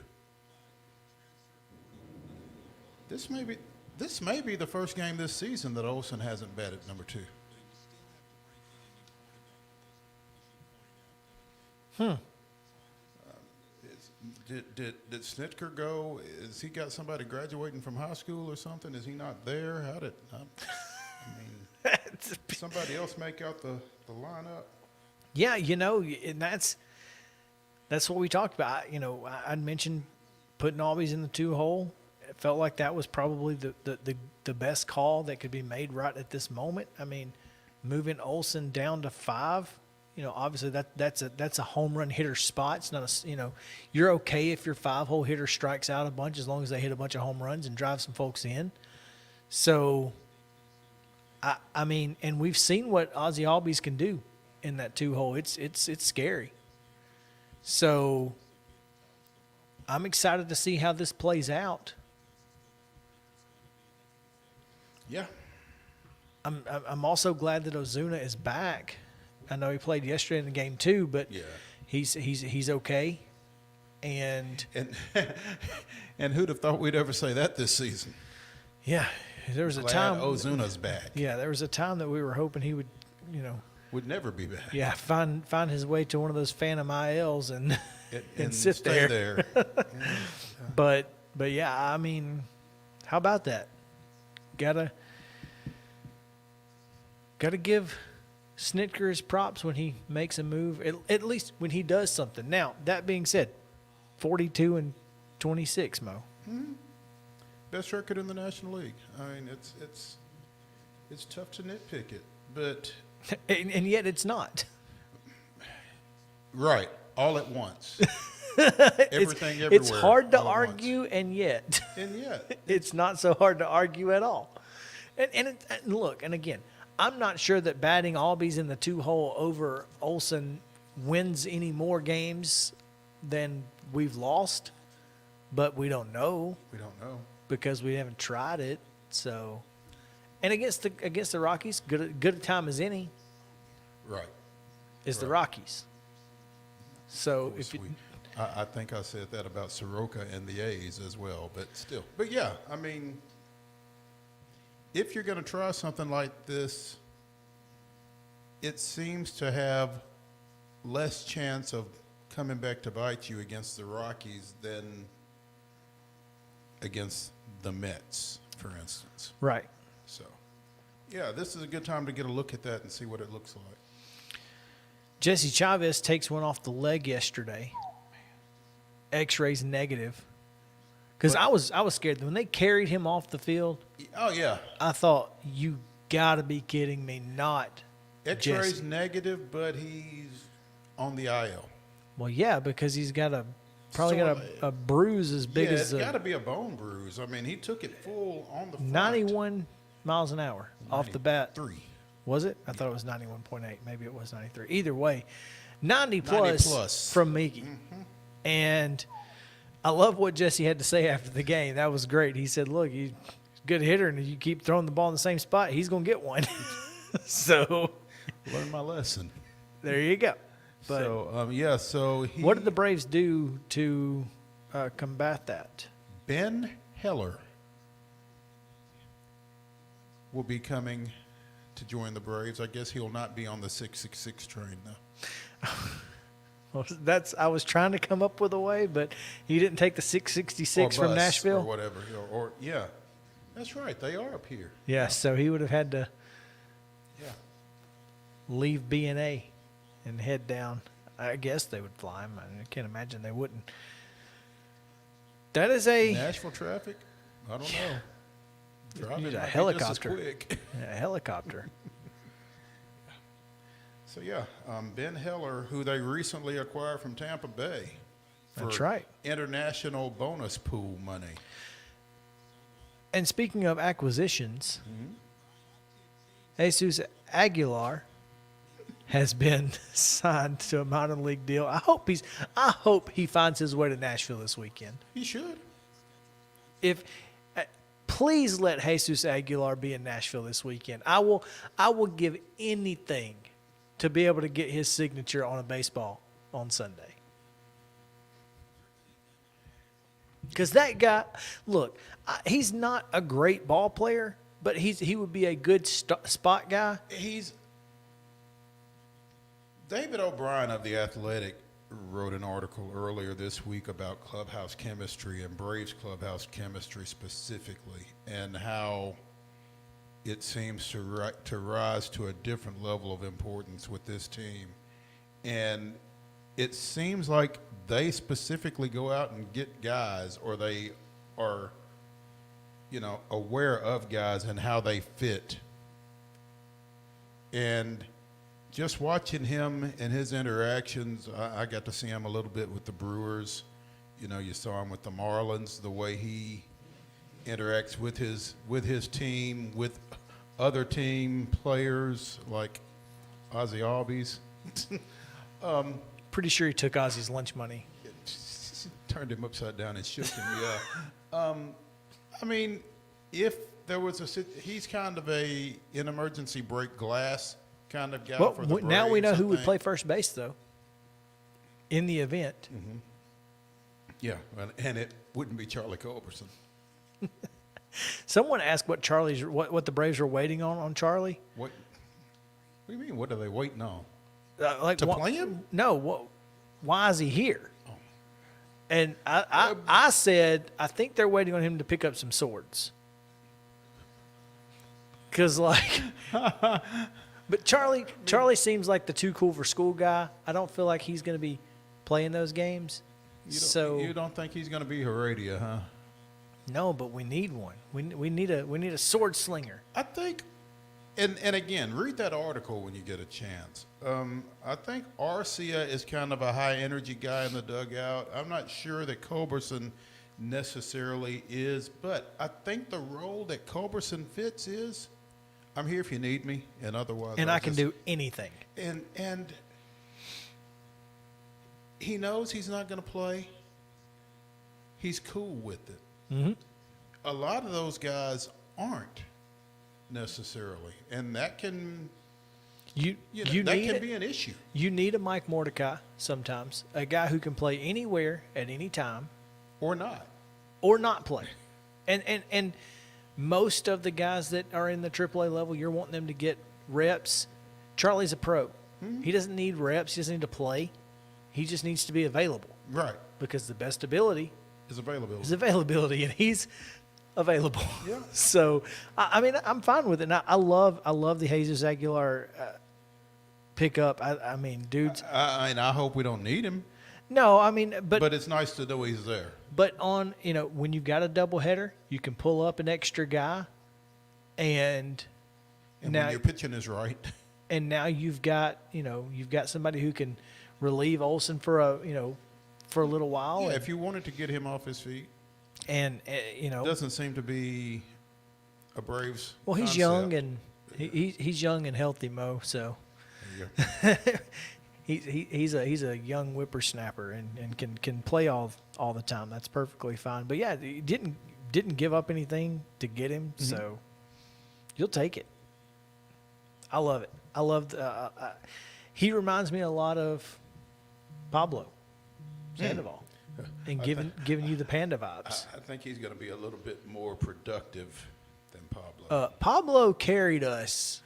This may be the first game this season that Olsen hasn't batted number 2. Did Snitker go? Has he got somebody graduating from high school or something? Is he not there? Somebody else make out the lineup? Yeah, and that's what we talked about. I'd mentioned putting Albies in the 2-hole. It felt like that was probably the best call that could be made right at this moment. Moving Olsen down to 5, obviously that's a home run hitter spot. It's not you're okay if your 5-hole hitter strikes out a bunch as long as they hit a bunch of home runs and drive some folks in. So, and we've seen what Ozzie Albies can do in that 2-hole. It's scary. So, I'm excited to see how this plays out. Yeah. I'm also glad that Ozuna is back. I know he played yesterday in the game too, but he's okay. And who'd have thought we'd ever say that this season? Yeah, there was glad a time Ozuna's back. Yeah, there was a time that we were hoping he would, would never be back. Yeah, find his way to one of those phantom ILs and sit stay there. But yeah, how about that? Gotta give Snitker his props when he makes a move, at least when he does something. Now, that being said, 42-26, Mo. Mm-hmm. Best record in the National League. It's tough to nitpick it, but and yet it's not. Right, all at once. Everything everywhere. It's hard to argue, and yet it's not so hard to argue at all. And look, and again, I'm not sure that batting Albies in the 2-hole over Olsen wins any more games than we've lost, but we don't know. We don't know because we haven't tried it. So, and against the Rockies, good a time as any. Right. Is the Rockies. So if you, I think I said that about Soroka and the A's as well, but still. But yeah, if you're going to try something like this, it seems to have less chance of coming back to bite you against the Rockies than against the Mets, for instance. Right. So, yeah, this is a good time to get a look at that and see what it looks like. Jesse Chavez takes one off the leg yesterday. X-rays negative. Because I was scared when they carried him off the field. Oh yeah, I thought, you got to be kidding me! Not X-rays Jesse. Negative, but he's on the IL. Well, yeah, because he's got a bruise as big as it's got to be a bone bruise. He took it full on the front. 91 miles an hour off the bat. 3. Was it? I thought it was 91.8. Maybe it was 93. Either way, 90 plus from McGEE. Mm-hmm. And I love what Jesse had to say after the game. That was great. He said, look, he's a good hitter, and if you keep throwing the ball in the same spot, he's going to get one. So learn my lesson. There you go. But what did the Braves do to combat that? Ben Heller will be coming to join the Braves. I guess he'll not be on the 666 train though. Well, I was trying to come up with a way, but he didn't take the 666 Or from bus Nashville. or whatever. Or yeah, that's right. They are up here. Yeah, so he would have had to Yeah. leave B&A and head down. I guess they would fly him. I can't imagine they wouldn't. That is a Nashville traffic. I don't know. Driving need a might be just as helicopter. quick. A helicopter. So yeah, Ben Heller, who they recently acquired from Tampa Bay, for That's right. international bonus pool money. And speaking of acquisitions, Jesus Aguilar has been signed to a minor league deal. I hope he finds his way to Nashville this weekend. He should. Please let Jesus Aguilar be in Nashville this weekend. I will give anything to be able to get his signature on a baseball on Sunday. Because that guy, look, he's not a great ball player, but he would be a good spot guy. David O'Brien of The Athletic wrote an article earlier this week about clubhouse chemistry and Braves clubhouse chemistry specifically, and how it seems to rise to a different level of importance with this team. And it seems like they specifically go out and get guys, or they are, aware of guys and how they fit. And just watching him and his interactions, I got to see him a little bit with the Brewers. You saw him with the Marlins, the way he interacts with his team, with other team players like Ozzy Albies. Pretty sure he took Ozzy's lunch money. Turned him upside down and shook him. Yeah. I mean, if there was he's kind of an emergency break glass kind of guy Well, for the Braves, now we know who I would think. play first base, though, in the event. Mm-hmm. Yeah, and it wouldn't be Charlie Culberson. Someone asked what the Braves are waiting on Charlie. What do you mean? What are they waiting on? To play him? No. Why is he here? Oh. And I said I think they're waiting on him to pick up some swords. Because but Charlie seems like the too cool for school guy. I don't feel like he's going to be playing those games. You don't think he's going to be Heredia, huh? No, but we need one. We need a sword slinger. I think, and again, read that article when you get a chance. I think Arcia is kind of a high energy guy in the dugout. I'm not sure that Culberson necessarily is, but I think the role that Culberson fits is, I'm here if you need me, and otherwise, and I can do anything. And he knows he's not going to play. He's cool with it. Mm-hmm. A lot of those guys aren't necessarily, and that can be an issue. You need a Mike Mordecai sometimes, a guy who can play anywhere at any time, or not play. And most of the guys that are in the AAA level, you're wanting them to get reps. Charlie's a pro. Mm-hmm. He doesn't need reps. He doesn't need to play. He just needs to be available. Right. Because the best ability is availability. And he's available. Yeah. So, I mean, I'm fine with it. And I love the Jesus Aguilar pickup. I mean, dudes. I hope we don't need him. No, I mean, but it's nice to know he's there. But when you've got a doubleheader, you can pull up an extra guy, and now when your pitching is right. And now you've got somebody who can relieve Olsen for a little while. Yeah, if you wanted to get him off his feet. And doesn't seem to be a Braves. Well, he's concept. young and he's young and healthy, Mo. So he's a young whippersnapper and can play all the time. That's perfectly fine. But yeah, he didn't give up anything to get him, Mm-hmm. so you'll take it. I love it. I love he reminds me a lot of Pablo Sandoval. And giving you the Panda vibes. I think he's going to be a little bit more productive than Pablo. Pablo carried us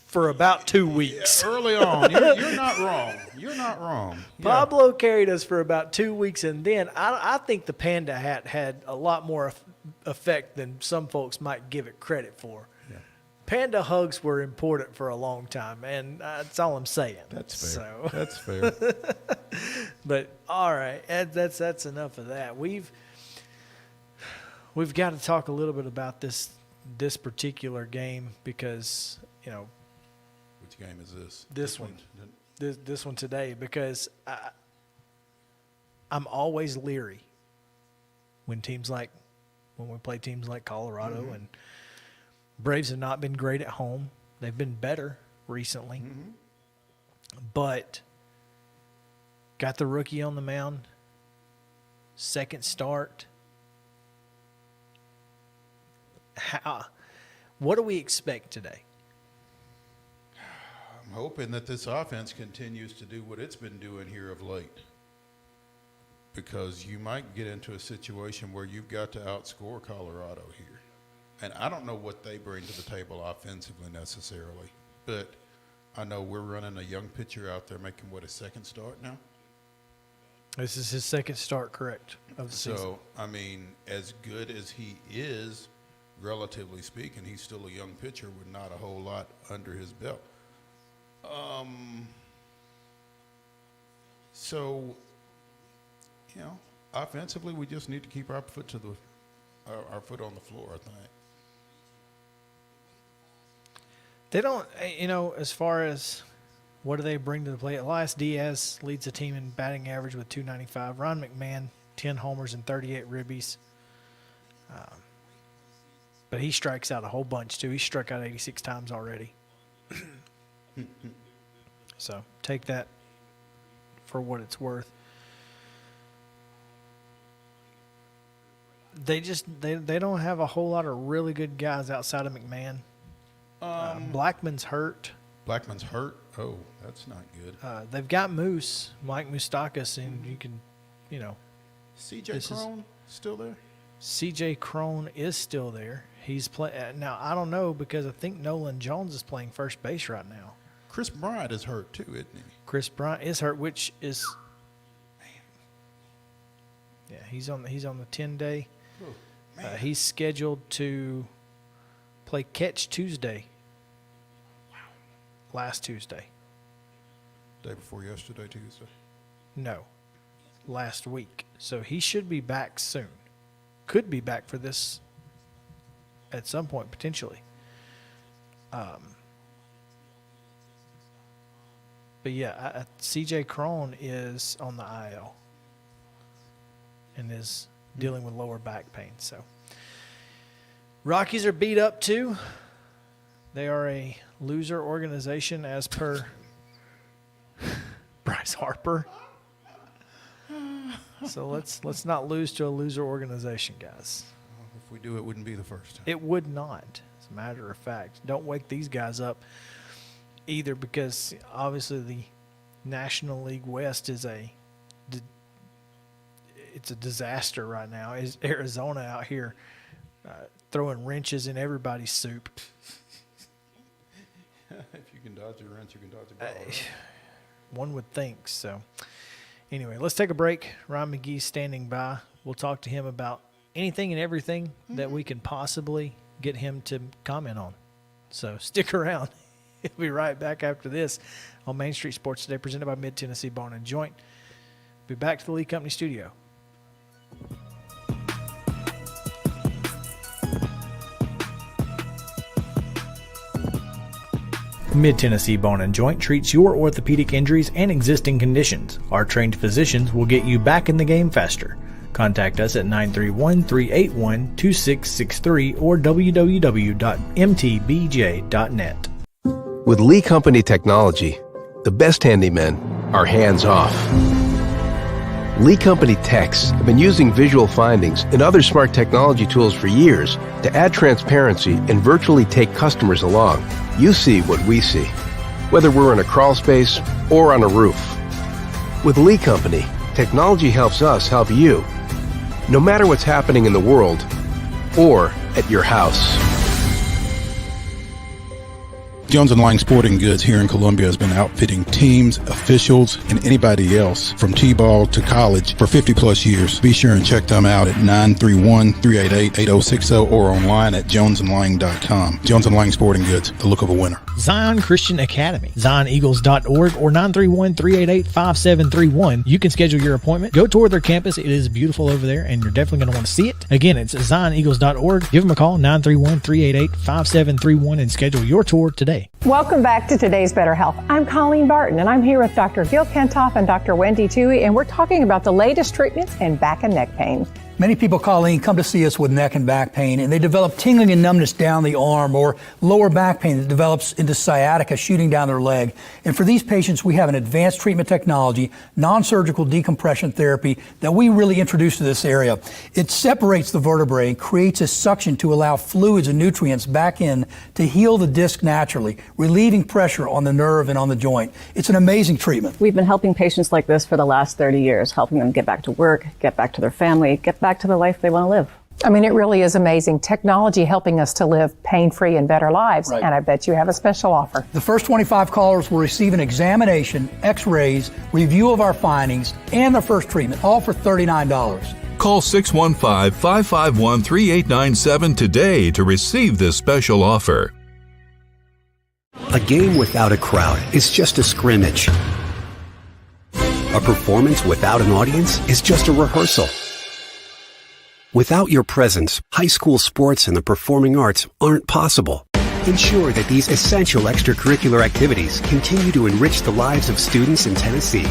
for about 2 weeks. Yeah, early on. You're not wrong. You're not wrong. Yeah. Pablo carried us for about 2 weeks, and then I think the panda hat had a lot more effect than some folks might give it credit for. Yeah. Panda hugs were important for a long time, and that's all I'm saying. That's fair. So. That's fair. But all right, that's enough of that. We've got to talk a little bit about this particular game because Which game is this? This one. This one today, because I'm always leery when we play teams like Colorado, and Braves have not been great at home. They've been better recently, but got the rookie on the mound, second start. What do we expect today? I'm hoping that this offense continues to do what it's been doing here of late, because you might get into a situation where you've got to outscore Colorado here. And I don't know what they bring to the table offensively necessarily, but I know we're running a young pitcher out there making, his second start now? This is his second start, correct, of the season. So, I mean, as good as he is, relatively speaking, he's still a young pitcher with not a whole lot under his belt. So, offensively, we just need to keep our foot our foot on the floor, I think. They don't, as far as what do they bring to the plate? Elias Diaz leads the team in batting average with .295. Ron McMahon, 10 homers and 38 ribbies. But he strikes out a whole bunch, too. He struck out 86 times already. So take that for what it's worth. They don't have a whole lot of really good guys outside of McMahon. Blackman's hurt. Blackman's hurt? Oh, that's not good. They've got Mike Moustakas, and you can, C.J. Crone still there? C.J. Crone is still there. He's now. I don't know, because I think Nolan Jones is playing first base right now. Chris Bryant is hurt too, isn't he? Chris Bryant is hurt, which is, yeah, he's on the 10-day. Oh, He's scheduled to play catch Tuesday. Wow. Last Tuesday. Day before yesterday, Tuesday. No, last week. So he should be back soon. Could be back for this at some point, potentially. But yeah, C.J. Crone is on the IL and is dealing with lower back pain. So Rockies are beat up too. They are a loser organization, as per Bryce Harper. So let's not lose to a loser organization, guys. If we do, it wouldn't be the first time. It would not, as a matter of fact. Don't wake these guys up either, because obviously the National League West is it's a disaster right now. Is Arizona out here throwing wrenches in everybody's soup? If you can dodge a wrench, you can dodge a ball. Right? One would think so. Anyway, let's take a break. Ron McGee's standing by. We'll talk to him about anything and everything that we can possibly get him to comment on. So stick around. We'll be right back after this on Main Street Sports Today, presented by Mid-Tennessee Bone and Joint. Be back to the Lee Company studio. Mid-Tennessee Bone and Joint treats your orthopedic injuries and existing conditions. Our trained physicians will get you back in the game faster. Contact us at 931-381-2663 or www.mtbj.net. With Lee Company technology, the best handymen are hands-off. Lee Company techs have been using visual findings and other smart technology tools for years to add transparency and virtually take customers along. You see what we see, whether we're in a crawl space or on a roof. With Lee Company, technology helps us help you, no matter what's happening in the world or at your house. Jones and Lang Sporting Goods here in Columbia has been outfitting teams, officials, and anybody else from T-ball to college for 50 plus years. Be sure and check them out at 931-388-8060 or online at jonesandlang.com. Jones and Lang Sporting Goods, the look of a winner. Zion Christian Academy, zioneagles.org or 931-388-5731. You can schedule your appointment. Go tour their campus. It is beautiful over there, and you're definitely going to want to see it. Again, it's zioneagles.org. Give them a call, 931-388-5731, and schedule your tour today. Welcome back to Today's Better Health. I'm Colleen Barton, and I'm here with Dr. Gil Kentoff and Dr. Wendy Toohey, and we're talking about the latest treatments in back and neck pain. Many people, Colleen, come to see us with neck and back pain, and they develop tingling and numbness down the arm or lower back pain that develops into sciatica shooting down their leg. And for these patients, we have an advanced treatment technology, non-surgical decompression therapy that we really introduced to this area. It separates the vertebrae and creates a suction to allow fluids and nutrients back in to heal the disc naturally, relieving pressure on the nerve and on the joint. It's an amazing treatment. We've been helping patients like this for the last 30 years, helping them get back to work, get back to their family, get back to the life they want to live. I mean, it really is amazing. Technology helping us to live pain-free and better lives. Right. And I bet you have a special offer. The first 25 callers will receive an examination, x-rays, review of our findings, and their first treatment, all for $39. Call 615-551-3897 today to receive this special offer. A game without a crowd is just a scrimmage. A performance without an audience is just a rehearsal. Without your presence, high school sports and the performing arts aren't possible. Ensure that these essential extracurricular activities continue to enrich the lives of students in Tennessee.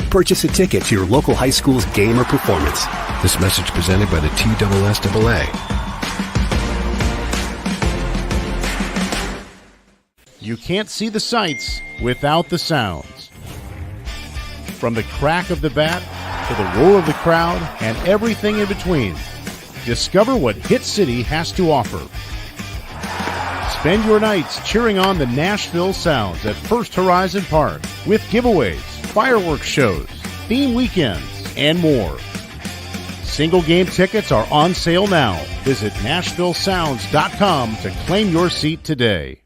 Purchase a ticket to your local high school's game or performance. This message presented by the TSSAA. You can't see the sights without the sounds. From the crack of the bat to the roar of the crowd and everything in between, discover what Hit City has to offer. Spend your nights cheering on the Nashville Sounds at First Horizon Park with giveaways, fireworks shows, theme weekends, and more. Single game tickets are on sale now. Visit NashvilleSounds.com to claim your seat today.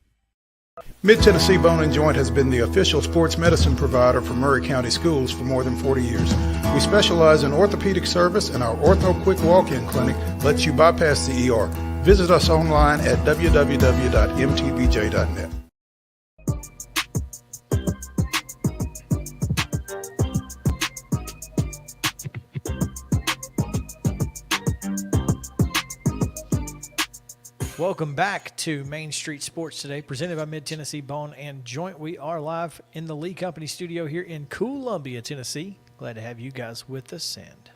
Mid-Tennessee Bone and Joint has been the official sports medicine provider for Murray County Schools for more than 40 years. We specialize in orthopedic service, and our Ortho Quick Walk-In Clinic lets you bypass the ER. Visit us online at www.mtbj.net. Welcome back to Main Street Sports Today, presented by Mid-Tennessee Bone and Joint. We are live in the Lee Company studio here in Columbia, Tennessee. Glad to have you guys with us, and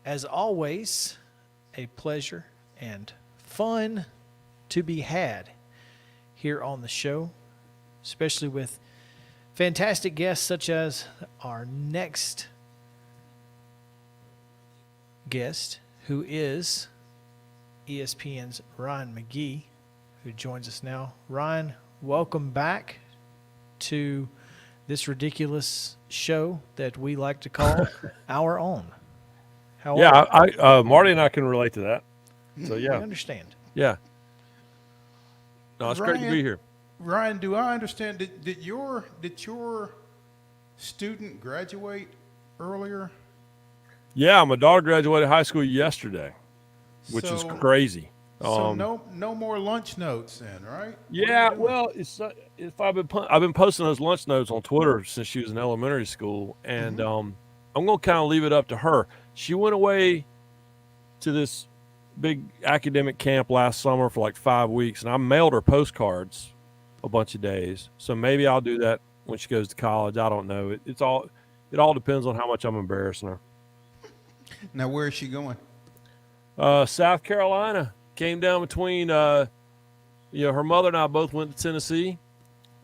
as always, a pleasure and fun to be had here on the show, especially with fantastic guests such as our next guest, who is ESPN's Ryan McGEE, who joins us now. Ryan, welcome back to this ridiculous show that we like to call our own. How are you? Marty and I can relate to that. So yeah, I understand. Yeah, no, it's great to be here. Ryan, do I understand? Did your student graduate earlier? Yeah, my daughter graduated high school yesterday, which is crazy. So no more lunch notes then, right? Yeah, well, I've been posting those lunch notes on Twitter since she was in elementary school, and I'm gonna kind of leave it up to her. She went away to this big academic camp last summer for like 5 weeks, and I mailed her postcards a bunch of days. So maybe I'll do that when she goes to college. I don't know. It all depends on how much I'm embarrassing her. Now, where is she going? South Carolina. Came down between, her mother and I both went to Tennessee.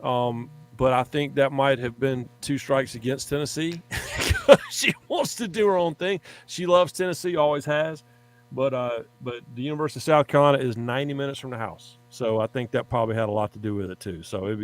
But I think that might have been two strikes against Tennessee. She wants to do her own thing. She loves Tennessee, always has. But the University of South Carolina is 90 minutes from the house. So I think that probably had a lot to do with it too. So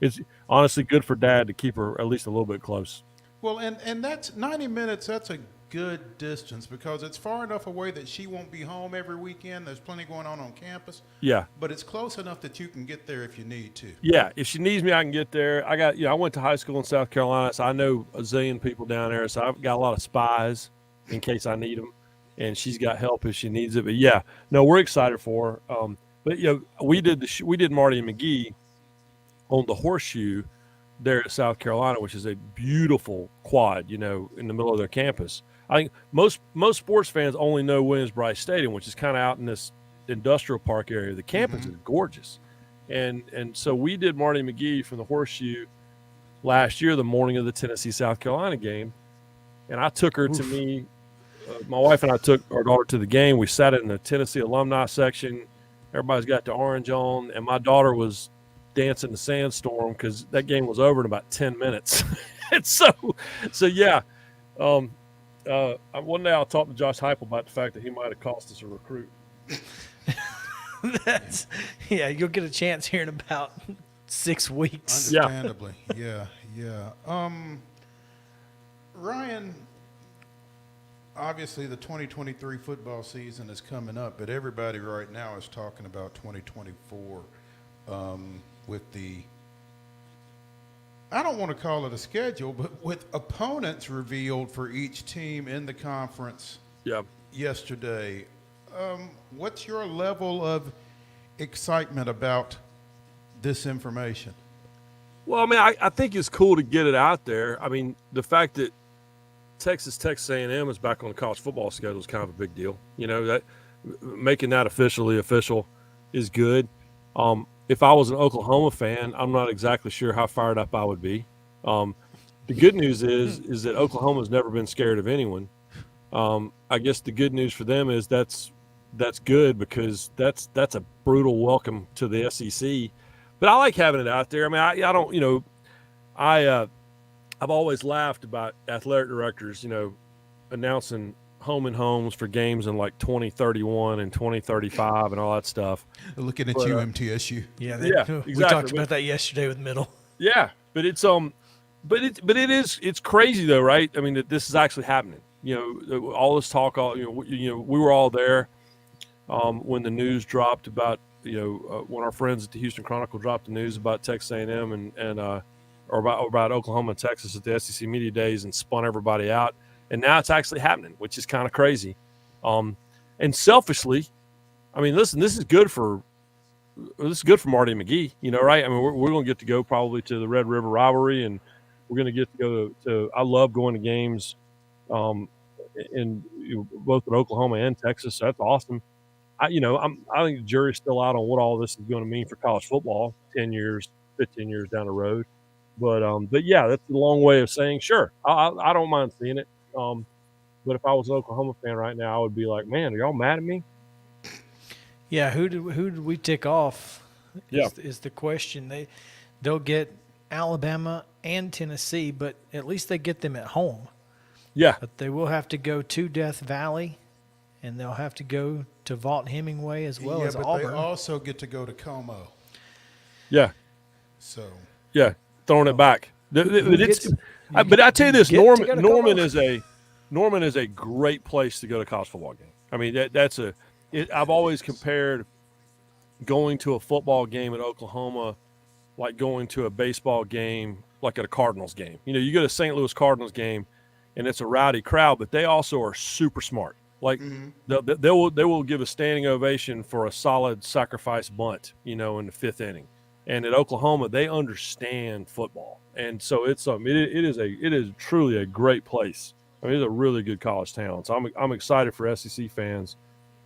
it's honestly good for Dad to keep her at least a little bit close. Well, and that's 90 minutes. That's a good distance because it's far enough away that she won't be home every weekend. There's plenty going on campus. Yeah. But it's close enough that you can get there if you need to. Yeah, if she needs me, I can get there. I went to high school in South Carolina, so I know a zillion people down there. So I've got a lot of spies in case I need them, and she's got help if she needs it. But yeah, no, we're excited for her. But we did Marty and McGee on the Horseshoe there at South Carolina, which is a beautiful quad, in the middle of their campus. I think most sports fans only know Williams-Brice Stadium, which is kind of out in this industrial park area. The campus is gorgeous. And so we did Marty McGee from the Horseshoe last year, the morning of the Tennessee-South Carolina game. And I took her to me. My wife and I took our daughter to the game. We sat in the Tennessee alumni section. Everybody's got the orange on. And my daughter was dancing the sandstorm because that game was over in about 10 minutes. And so yeah. One day I'll talk to Josh Heupel about the fact that he might have cost us a recruit. You'll get a chance here in about 6 weeks. Understandably, yeah. Ryan, obviously the 2023 football season is coming up, but everybody right now is talking about 2024 with the, I don't want to call it a schedule, but with opponents revealed for each team in the conference yesterday. What's your level of excitement about this information? Well, I mean, I think it's cool to get it out there. I mean, the fact that Texas A&M is back on the college football schedule is kind of a big deal. That making that officially official is good. If I was an Oklahoma fan, I'm not exactly sure how fired up I would be. The good news is that Oklahoma's never been scared of anyone. I guess the good news for them is that's good because that's a brutal welcome to the SEC. But I like having it out there. I mean, I don't, I've always laughed about athletic directors, announcing home and homes for games in like 2031 and 2035 and all that stuff. Looking at you, MTSU. Yeah, exactly. We talked about that yesterday with Middle. Yeah, but it's crazy though, right? I mean, that this is actually happening. All this talk, we were all there when the news dropped about, when our friends at the Houston Chronicle dropped the news about Texas A&M and or about Oklahoma and Texas at the SEC Media Days and spun everybody out. And now it's actually happening, which is kind of crazy. And selfishly, I mean, listen, this is good for Marty McGee, right? I mean, we're going to get to go probably to the Red River rivalry, and we're going to get to go to. I love going to games, in both in Oklahoma and Texas. So that's awesome. I think the jury's still out on what all this is going to mean for college football 10 years, 15 years down the road. But yeah, that's a long way of saying, sure, I don't mind seeing it. But if I was an Oklahoma fan right now, I would be like, man, are y'all mad at me? Yeah, who did we tick off? Is the question. They'll get Alabama and Tennessee, but at least they get them at home. Yeah. But they will have to go to Death Valley, and they'll have to go to Vaught Hemingway as well as Auburn. They also get to go to Como. Yeah. So. Yeah, throwing it back. But I tell you this, Norman is a great place to go to a college football game. I mean, I've always compared going to a football game at Oklahoma like going to a baseball game, like at a Cardinals game. You go to St. Louis Cardinals game, and it's a rowdy crowd, but they also are super smart. Like they will give a standing ovation for a solid sacrifice bunt, in the fifth inning. And at Oklahoma, they understand football, and so it is truly a great place. I mean, it's a really good college town. So I'm excited for SEC fans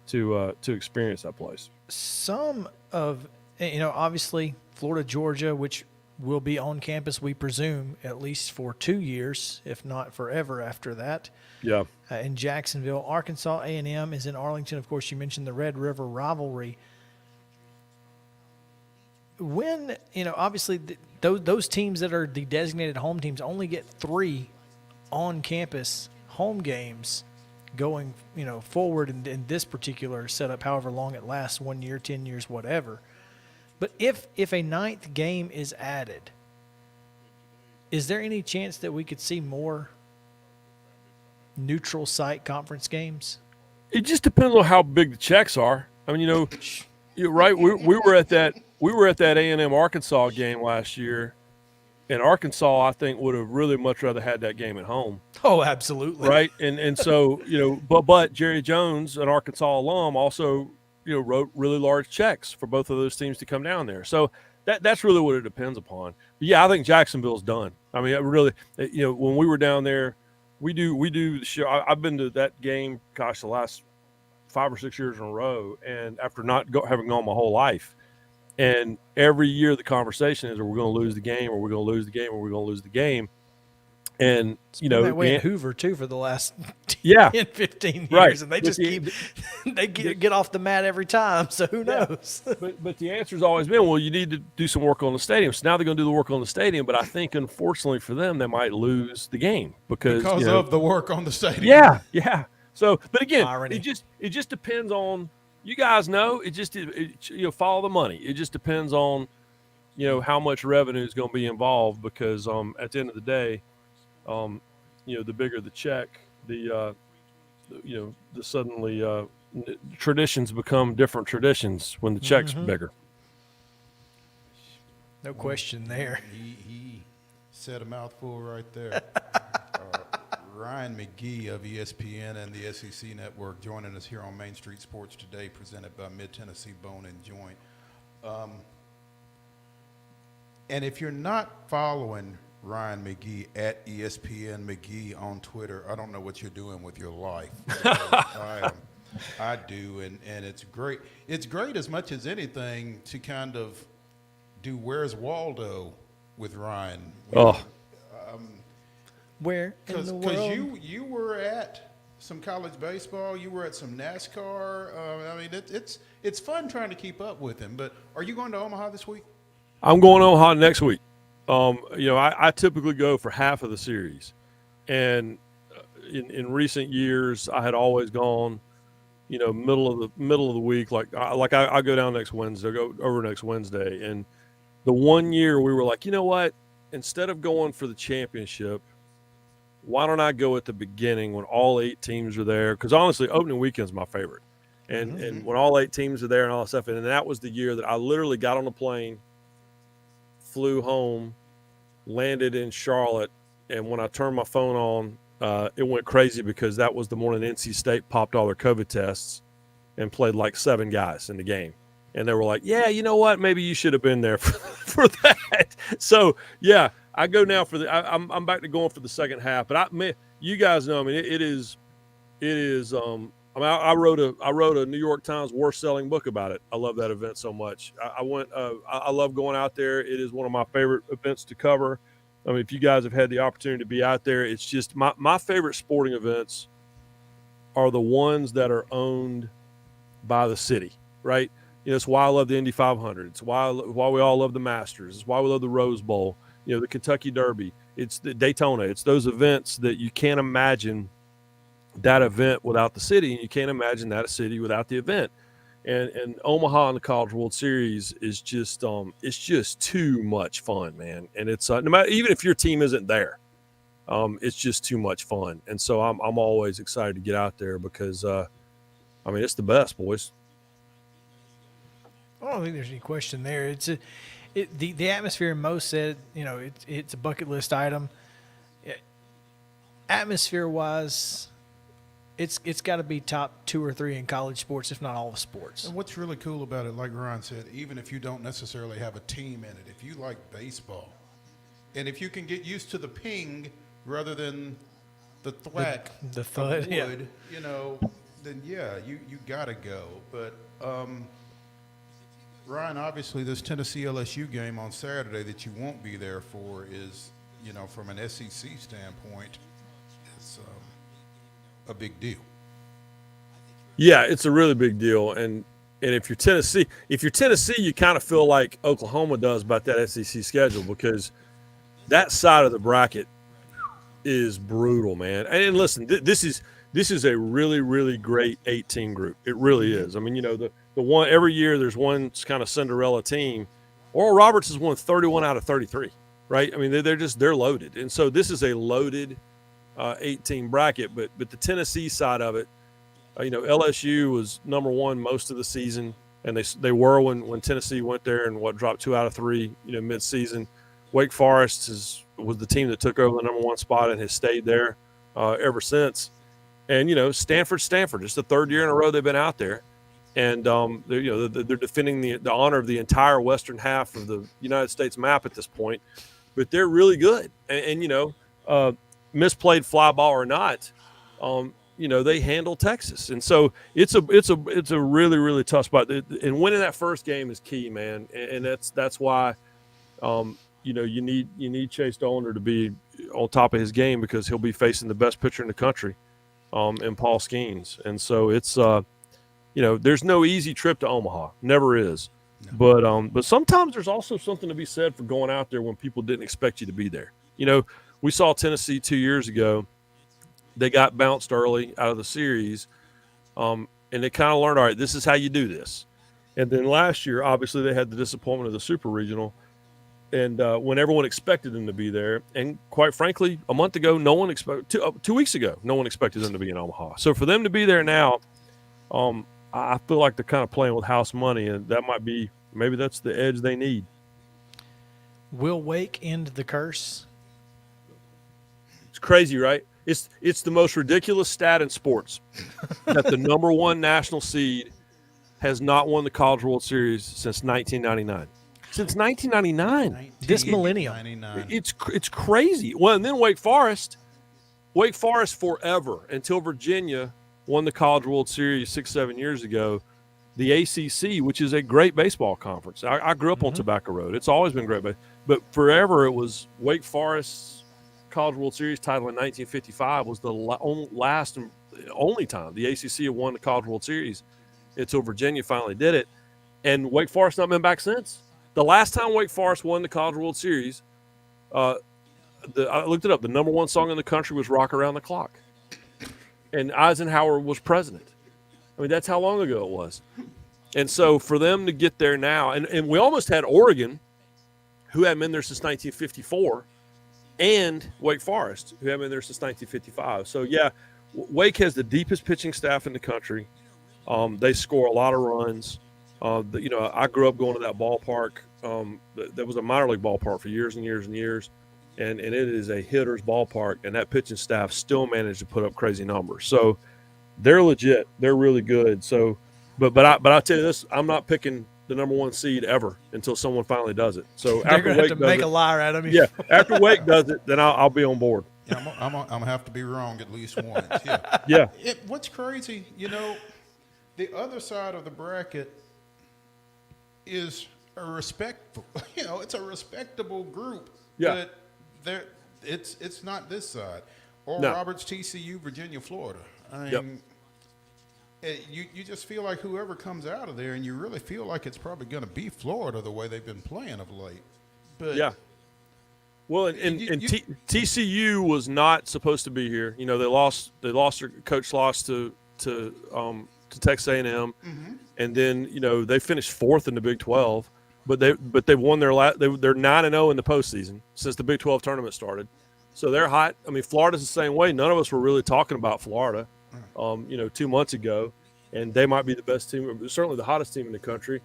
to experience that place. Some of obviously Florida, Georgia, which will be on campus, we presume, at least for 2 years, if not forever after that. Yeah. In Jacksonville, Arkansas A&M is in Arlington. Of course, you mentioned the Red River rivalry. When, obviously those teams that are the designated home teams only get 3 on-campus home games going, forward in this particular setup, however long it lasts, 1 year, 10 years, whatever. But if a 9th game is added, is there any chance that we could see more neutral site conference games? It just depends on how big the checks are. I mean, you're right. We were at that A&M Arkansas game last year, and Arkansas, I think, would have really much rather had that game at home. Oh, absolutely. Right. And so, but Jerry Jones, an Arkansas alum, also, wrote really large checks for both of those teams to come down there. So that's really what it depends upon. But yeah, I think Jacksonville's done. I mean, really, when we were down there, we do the show. I've been to that game, gosh, the last 5 or 6 years in a row, and after having gone my whole life, and every year the conversation is, are we going to lose the game? Are we going to lose the game? Are we going to lose the game? And that way in Hoover too for the last 10, 15 years, right. and they just get off the mat every time. So who knows? But the answer's always been, well, you need to do some work on the stadium. So now they're going to do the work on the stadium. But I think, unfortunately for them, they might lose the game because of the work on the stadium. Yeah. So, but again, irony. it just depends on, you guys know, follow the money. It just depends on, how much revenue is going to be involved because at the end of the day, the bigger the check, the suddenly traditions become different traditions when the check's bigger. No question there. He said a mouthful right there. Ryan McGEE of ESPN and the SEC Network joining us here on Main Street Sports Today, presented by Mid-Tennessee Bone and Joint. And if you're not following Ryan McGEE at ESPN McGee on Twitter, I don't know what you're doing with your life. I do, and it's great. It's great as much as anything to kind of do Where's Waldo with Ryan. Where in the world? Because you were at some college baseball, you were at some NASCAR. I mean, it's fun trying to keep up with him. But are you going to Omaha this week? I'm going to Omaha next week. I typically go for half of the series, and in recent years, I had always gone, middle of the week. Like I go down next Wednesday, go over next Wednesday, and the one year we were like, you know what? Instead of going for the championship, why don't I go at the beginning when all 8 teams are there? Because honestly, opening weekend's my favorite, and when all 8 teams are there and all that stuff, and that was the year that I literally got on a plane, flew home, landed in Charlotte, and when I turned my phone on, it went crazy because that was the morning NC State popped all their COVID tests and played like 7 guys in the game. And they were like, yeah, you know what? Maybe you should have been there for that. So, yeah, I go now for I'm back to going for the second half. But you guys know, I mean, it is. I wrote a New York Times worst selling book about it. I love that event so much. I love going out there. It is one of my favorite events to cover. I mean, if you guys have had the opportunity to be out there, it's just my favorite sporting events are the ones that are owned by the city, right? It's why I love the Indy 500. It's why we all love the Masters. It's why we love the Rose Bowl, the Kentucky Derby. It's the Daytona. It's those events that you can't imagine that event without the city, and you can't imagine that a city without the event. And Omaha in the College World Series is just it's just too much fun, man. And it's no matter, even if your team isn't there, it's just too much fun. And so I'm always excited to get out there because it's the best, boys. I don't think there's any question there. The atmosphere. Mo said, it's a bucket list item. Atmosphere wise, it's got to be top 2 or 3 in college sports, if not all the sports. And what's really cool about it, like Ryan said, even if you don't necessarily have a team in it, if you like baseball, and if you can get used to the ping rather than the thwack, the thud, wood, then you got to go. But Ryan, obviously this Tennessee LSU game on Saturday that you won't be there for is, from an SEC standpoint, it's a big deal. Yeah, it's a really big deal. And if you're Tennessee, you kind of feel like Oklahoma does about that SEC schedule because that side of the bracket is brutal, man. And listen, this is a really, really great 8-team group. It really is. I mean, the one every year there's one kind of Cinderella team. Oral Roberts has won 31 out of 33, right? I mean, they're loaded. And so this is a loaded 8-team bracket. But the Tennessee side of it, LSU was number one most of the season, and they were when Tennessee went there and dropped 2 out of 3 mid-season. Wake Forest was the team that took over the number one spot and has stayed there ever since. And Stanford, just the third year in a row they've been out there, and they're defending the honor of the entire western half of the United States map at this point. But they're really good, and misplayed fly ball or not, they handle Texas, and so it's a really, really tough spot. And winning that first game is key, man, and that's why you need Chase Dollander to be on top of his game, because he'll be facing the best pitcher in the country, in Paul Skeens. And so it's there's no easy trip to Omaha, never is. No. But sometimes there's also something to be said for going out there when people didn't expect you to be there. We saw Tennessee 2 years ago. They got bounced early out of the series, and they kind of learned, all right, this is how you do this. And then last year, obviously, they had the disappointment of the Super Regional, and when everyone expected them to be there. And quite frankly, a month ago, no one expected 2 weeks ago, no one expected them to be in Omaha. So for them to be there now, I feel like they're kind of playing with house money, and that maybe that's the edge they need. Will Wake end the curse? It's crazy, right? It's the most ridiculous stat in sports that the number one national seed has not won the College World Series since 1999. Since 1999, this millennium, it's crazy. Well, and then Wake Forest forever until Virginia won the College World Series 6-7 years ago. The ACC, which is a great baseball conference. I grew up on Tobacco Road. It's always been great, but forever it was Wake Forest's College World Series title in 1955 was the last and only time the ACC had won the College World Series until Virginia finally did it. And Wake Forest not been back since. The last time Wake Forest won the College World Series, I looked it up. The number one song in the country was "Rock Around the Clock," and Eisenhower was president. I mean, that's how long ago it was. And so for them to get there now, and we almost had Oregon, who hadn't been there since 1954, and Wake Forest, who haven't been there since 1955. So, yeah, Wake has the deepest pitching staff in the country. They score a lot of runs. I grew up going to that ballpark. That was a minor league ballpark for years and years and years, and it is a hitter's ballpark, and that pitching staff still managed to put up crazy numbers. So they're legit. They're really good. So, but I'll tell you this, I'm not picking the number one seed ever until someone finally does it. So they're going to have to make a liar out of me. Yeah, after Wake does it, then I'll be on board. Yeah, I'm gonna have to be wrong at least once. Yeah. Yeah. What's crazy, the other side of the bracket is a respectful. It's a respectable group. Yeah. But it's not this side. Oral Roberts, TCU, Virginia, Florida. I mean, you just feel like whoever comes out of there, and you really feel like it's probably going to be Florida the way they've been playing of late. But yeah. Well, and TCU was not supposed to be here. They lost. Their coach lost to Texas A&M, and then they finished fourth in the Big 12. But they've won they're 9-0 in the postseason since the Big 12 tournament started. So they're hot. I mean, Florida's the same way. None of us were really talking about Florida, 2 months ago, and they might be the best team, certainly the hottest team in the country.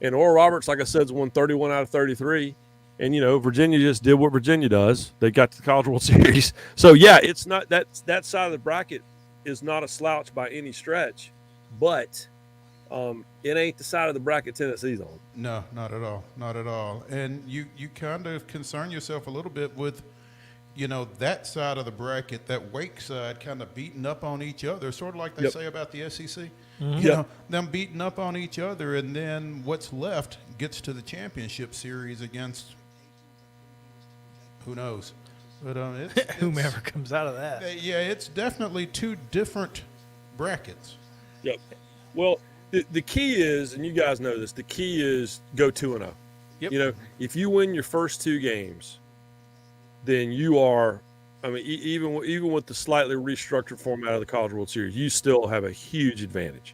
And Oral Roberts, like I said, has won 31 out of 33. And, Virginia just did what Virginia does. They got to the College World Series. So, yeah, it's not that side of the bracket is not a slouch by any stretch, but it ain't the side of the bracket Tennessee's on. No, not at all. Not at all. And you kind of concern yourself a little bit with, that side of the bracket, that Wake side kind of beating up on each other, sort of like they say about the SEC. Them beating up on each other, and then what's left gets to the championship series against who knows. But it's whomever comes out of that. Yeah, it's definitely two different brackets. Yep. Well, the key is, and you guys know this, the key is go 2-0. Yep. If you win your first two games, then you are, I mean, even with the slightly restructured format of the College World Series, you still have a huge advantage.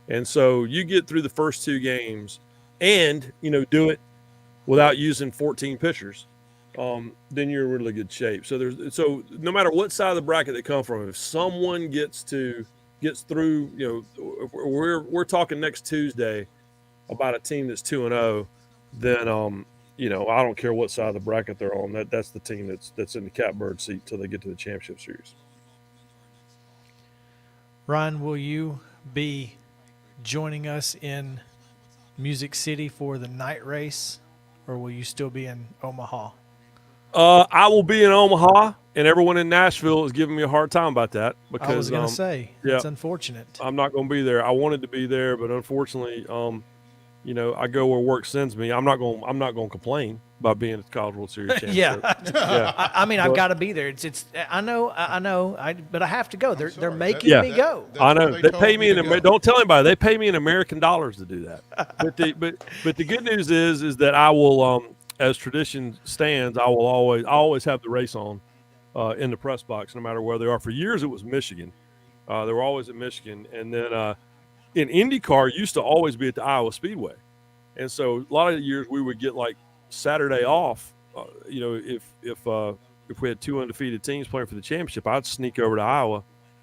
And so you get through the first two games and, do it without using 14 pitchers. then you're in really good shape. So no matter what side of the bracket they come from, if someone gets through, if we're talking next Tuesday about a team that's 2-0, then I don't care what side of the bracket they're on. That's the team that's in the catbird seat till they get to the championship series. Ryan, will you be joining us in Music City for the night race, or will you still be in Omaha? I will be in Omaha, and everyone in Nashville is giving me a hard time about that because I was going to say, it's unfortunate. I'm not going to be there. I wanted to be there, but unfortunately, I go where work sends me. I'm not going to complain about being at the College World Series championship. Yeah. I mean, I've got to be there. It's. I know. But I have to go. They're making me go. I know. They pay me don't tell anybody. They pay me in American dollars to do that. But the good news is that I will, as tradition stands, I will always have the race on in the press box, no matter where they are. For years, it was Michigan. They were always at Michigan, and then in IndyCar, used to always be at the Iowa Speedway, and so a lot of the years we would get like Saturday off. If we had two undefeated teams playing for the championship, I'd sneak over to Iowa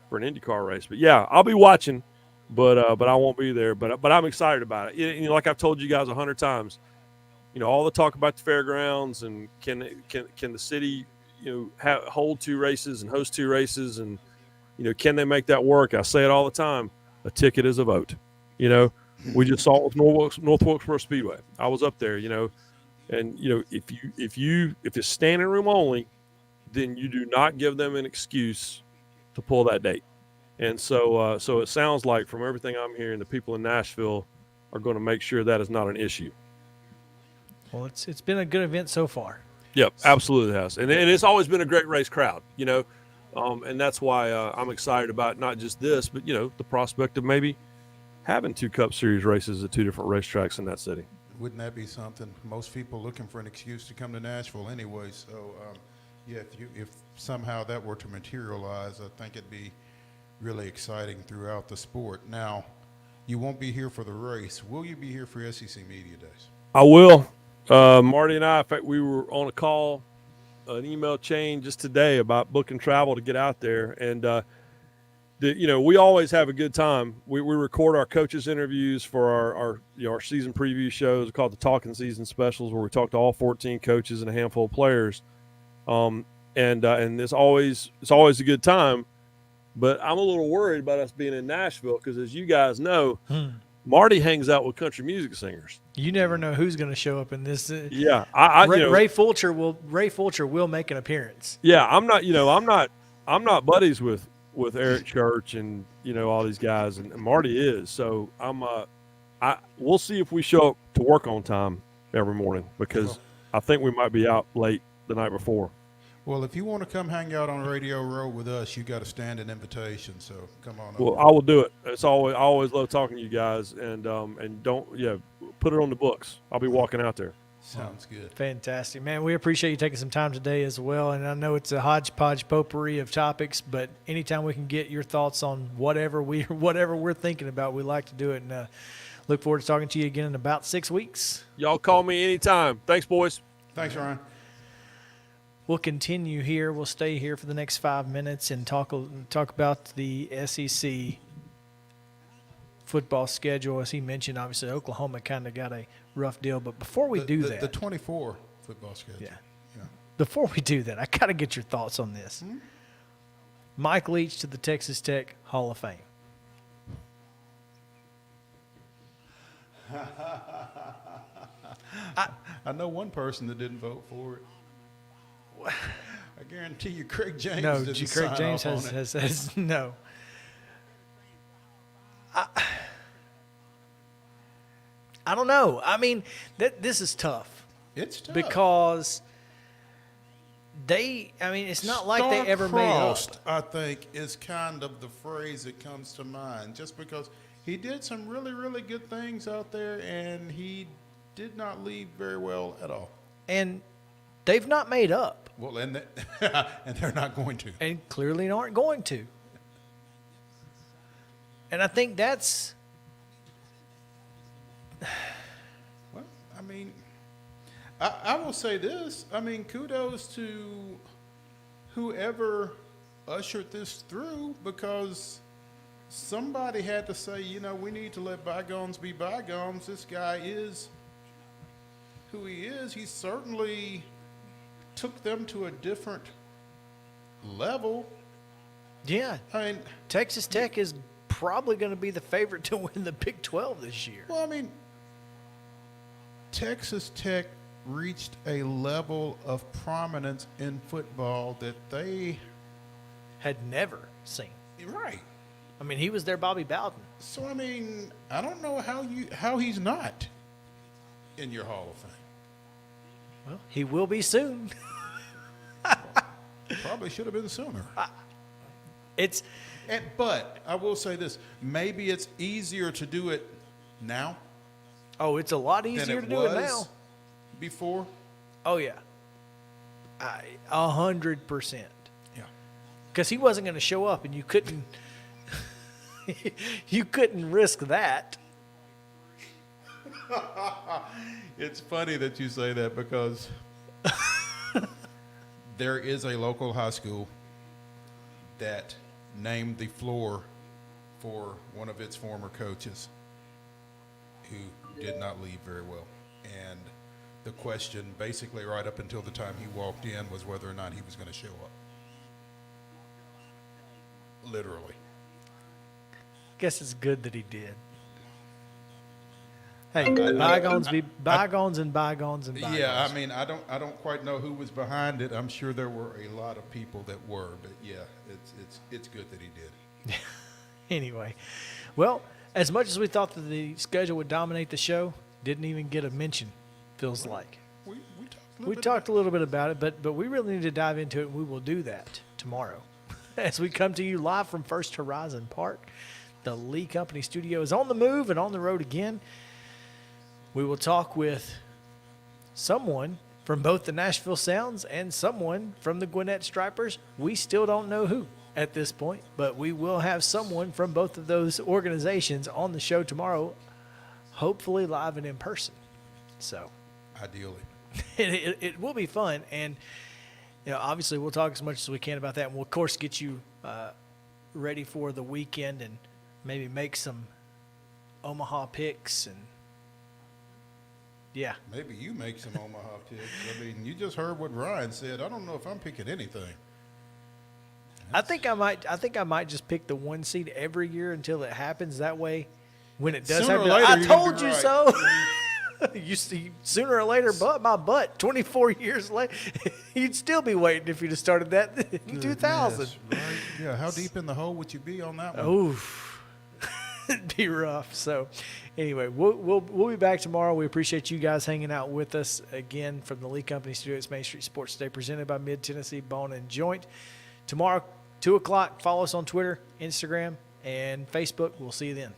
for an IndyCar race. But yeah, I'll be watching, but I won't be there. But I'm excited about it. Like I've told you guys 100 times, all the talk about the fairgrounds and can the city hold two races and host two races, and can they make that work? I say it all the time. A ticket is a vote. We just saw it with North Wilkesboro Speedway. I was up there, and if it's standing room only, then you do not give them an excuse to pull that date. And so it sounds like from everything I'm hearing, the people in Nashville are going to make sure that is not an issue. Well, it's been a good event so far. Yep, absolutely has, and it's always been a great race crowd. And that's why I'm excited about not just this, but the prospect of maybe having two Cup Series races at two different racetracks in that city. Wouldn't that be something? Most people looking for an excuse to come to Nashville anyway. So, if somehow that were to materialize, I think it'd be really exciting throughout the sport. Now, you won't be here for the race. Will you be here for SEC Media Days? I will. Marty and I, in fact, we were on a call, an email chain just today about booking travel to get out there. And, we always have a good time. We record our coaches interviews for our season preview shows called the Talking Season Specials, where we talk to all 14 coaches and a handful of players. And it's always a good time, but I'm a little worried about us being in Nashville because, as you guys know, Marty hangs out with country music singers. You never know who's going to show up in this. Yeah, Ray Fulcher will make an appearance. Yeah, I'm not buddies with Eric Church and all these guys, and Marty is. So we'll see if we show up to work on time every morning, because I think we might be out late the night before. Well, if you want to come hang out on Radio Row with us, you got to stand an invitation. So come on. Well, I will do it. I always love talking to you guys, and put it on the books. I'll be walking out there. Sounds good. Fantastic, man. We appreciate you taking some time today as well. And I know it's a hodgepodge potpourri of topics, but anytime we can get your thoughts on whatever we're thinking about, we like to do it. And look forward to talking to you again in about 6 weeks. Y'all call me anytime. Thanks, boys. Thanks, Ryan. We'll continue here. We'll stay here for the next 5 minutes and talk about the SEC football schedule. As he mentioned, obviously Oklahoma kind of got a rough deal. But before we do that, the 24 football schedule. Yeah. Before we do that, I got to get your thoughts on this. Mm-hmm. Mike Leach to the Texas Tech Hall of Fame. I know one person that didn't vote for it. I guarantee you, Craig James. No, didn't Craig sign James off on has no. I don't know. I mean, this is tough. It's tough because it's not like they ever made up. I think is kind of the phrase that comes to mind, just because he did some really, really good things out there, and he did not leave very well at all. And they've not made up. Well, and they're not going to. And clearly aren't going to. And I think that's... Well, I mean, I will say this. I mean, kudos to whoever ushered this through, because somebody had to say, we need to let bygones be bygones. This guy is who he is. He certainly took them to a different level. Yeah. I mean, Texas Tech is probably going to be the favorite to win the Big 12 this year. Well, I mean, Texas Tech reached a level of prominence in football that they had never seen. Right. I mean, he was their Bobby Bowden. So, I mean, I don't know how he's not in your Hall of Fame. Well, he will be soon. Probably should have been sooner. But I will say this: maybe it's easier to do it now. Oh, it's a lot easier to do it now. Before? Oh yeah, 100%. Yeah, because he wasn't going to show up, and you couldn't. You couldn't risk that. It's funny that you say that, because there is a local high school that named the floor for one of its former coaches who did not leave very well. And the question basically right up until the time he walked in was whether or not he was going to show up. Literally. Guess it's good that he did. Hey, bygones be bygones, and bygones and bygones. Yeah, I mean, I don't quite know who was behind it. I'm sure there were a lot of people that were, but yeah, it's good that he did. Anyway, well, as much as we thought that the schedule would dominate the show, didn't even get a mention. Feels like we talked a little bit about it, but we really need to dive into it, and we will do that tomorrow as we come to you live from First Horizon Park. The Lee Company studio is on the move and on the road again. We will talk with someone from both the Nashville Sounds and someone from the Gwinnett Stripers. We still don't know who at this point, but we will have someone from both of those organizations on the show tomorrow, hopefully live and in person. So, ideally, it will be fun, and obviously we'll talk as much as we can about that, and we'll of course get you ready for the weekend and maybe make some Omaha picks and. Yeah. Maybe you make some Omaha picks. I mean, you just heard what Ryan said. I don't know if I'm picking anything. I think I might just pick the 1 seed every year until it happens. That way, when it does happen, I told you so. You see, sooner or later, my butt, 24 years later, you'd still be waiting if you'd have started that in 2000. Right? Yeah. How deep in the hole would you be on that one? Oof. It'd be rough. So, anyway, we'll be back tomorrow. We appreciate you guys hanging out with us again from the Lee Company Studio. It's Main Street Sports Today, presented by Mid Tennessee Bone and Joint. Tomorrow, 2 o'clock. Follow us on Twitter, Instagram, and Facebook. We'll see you then.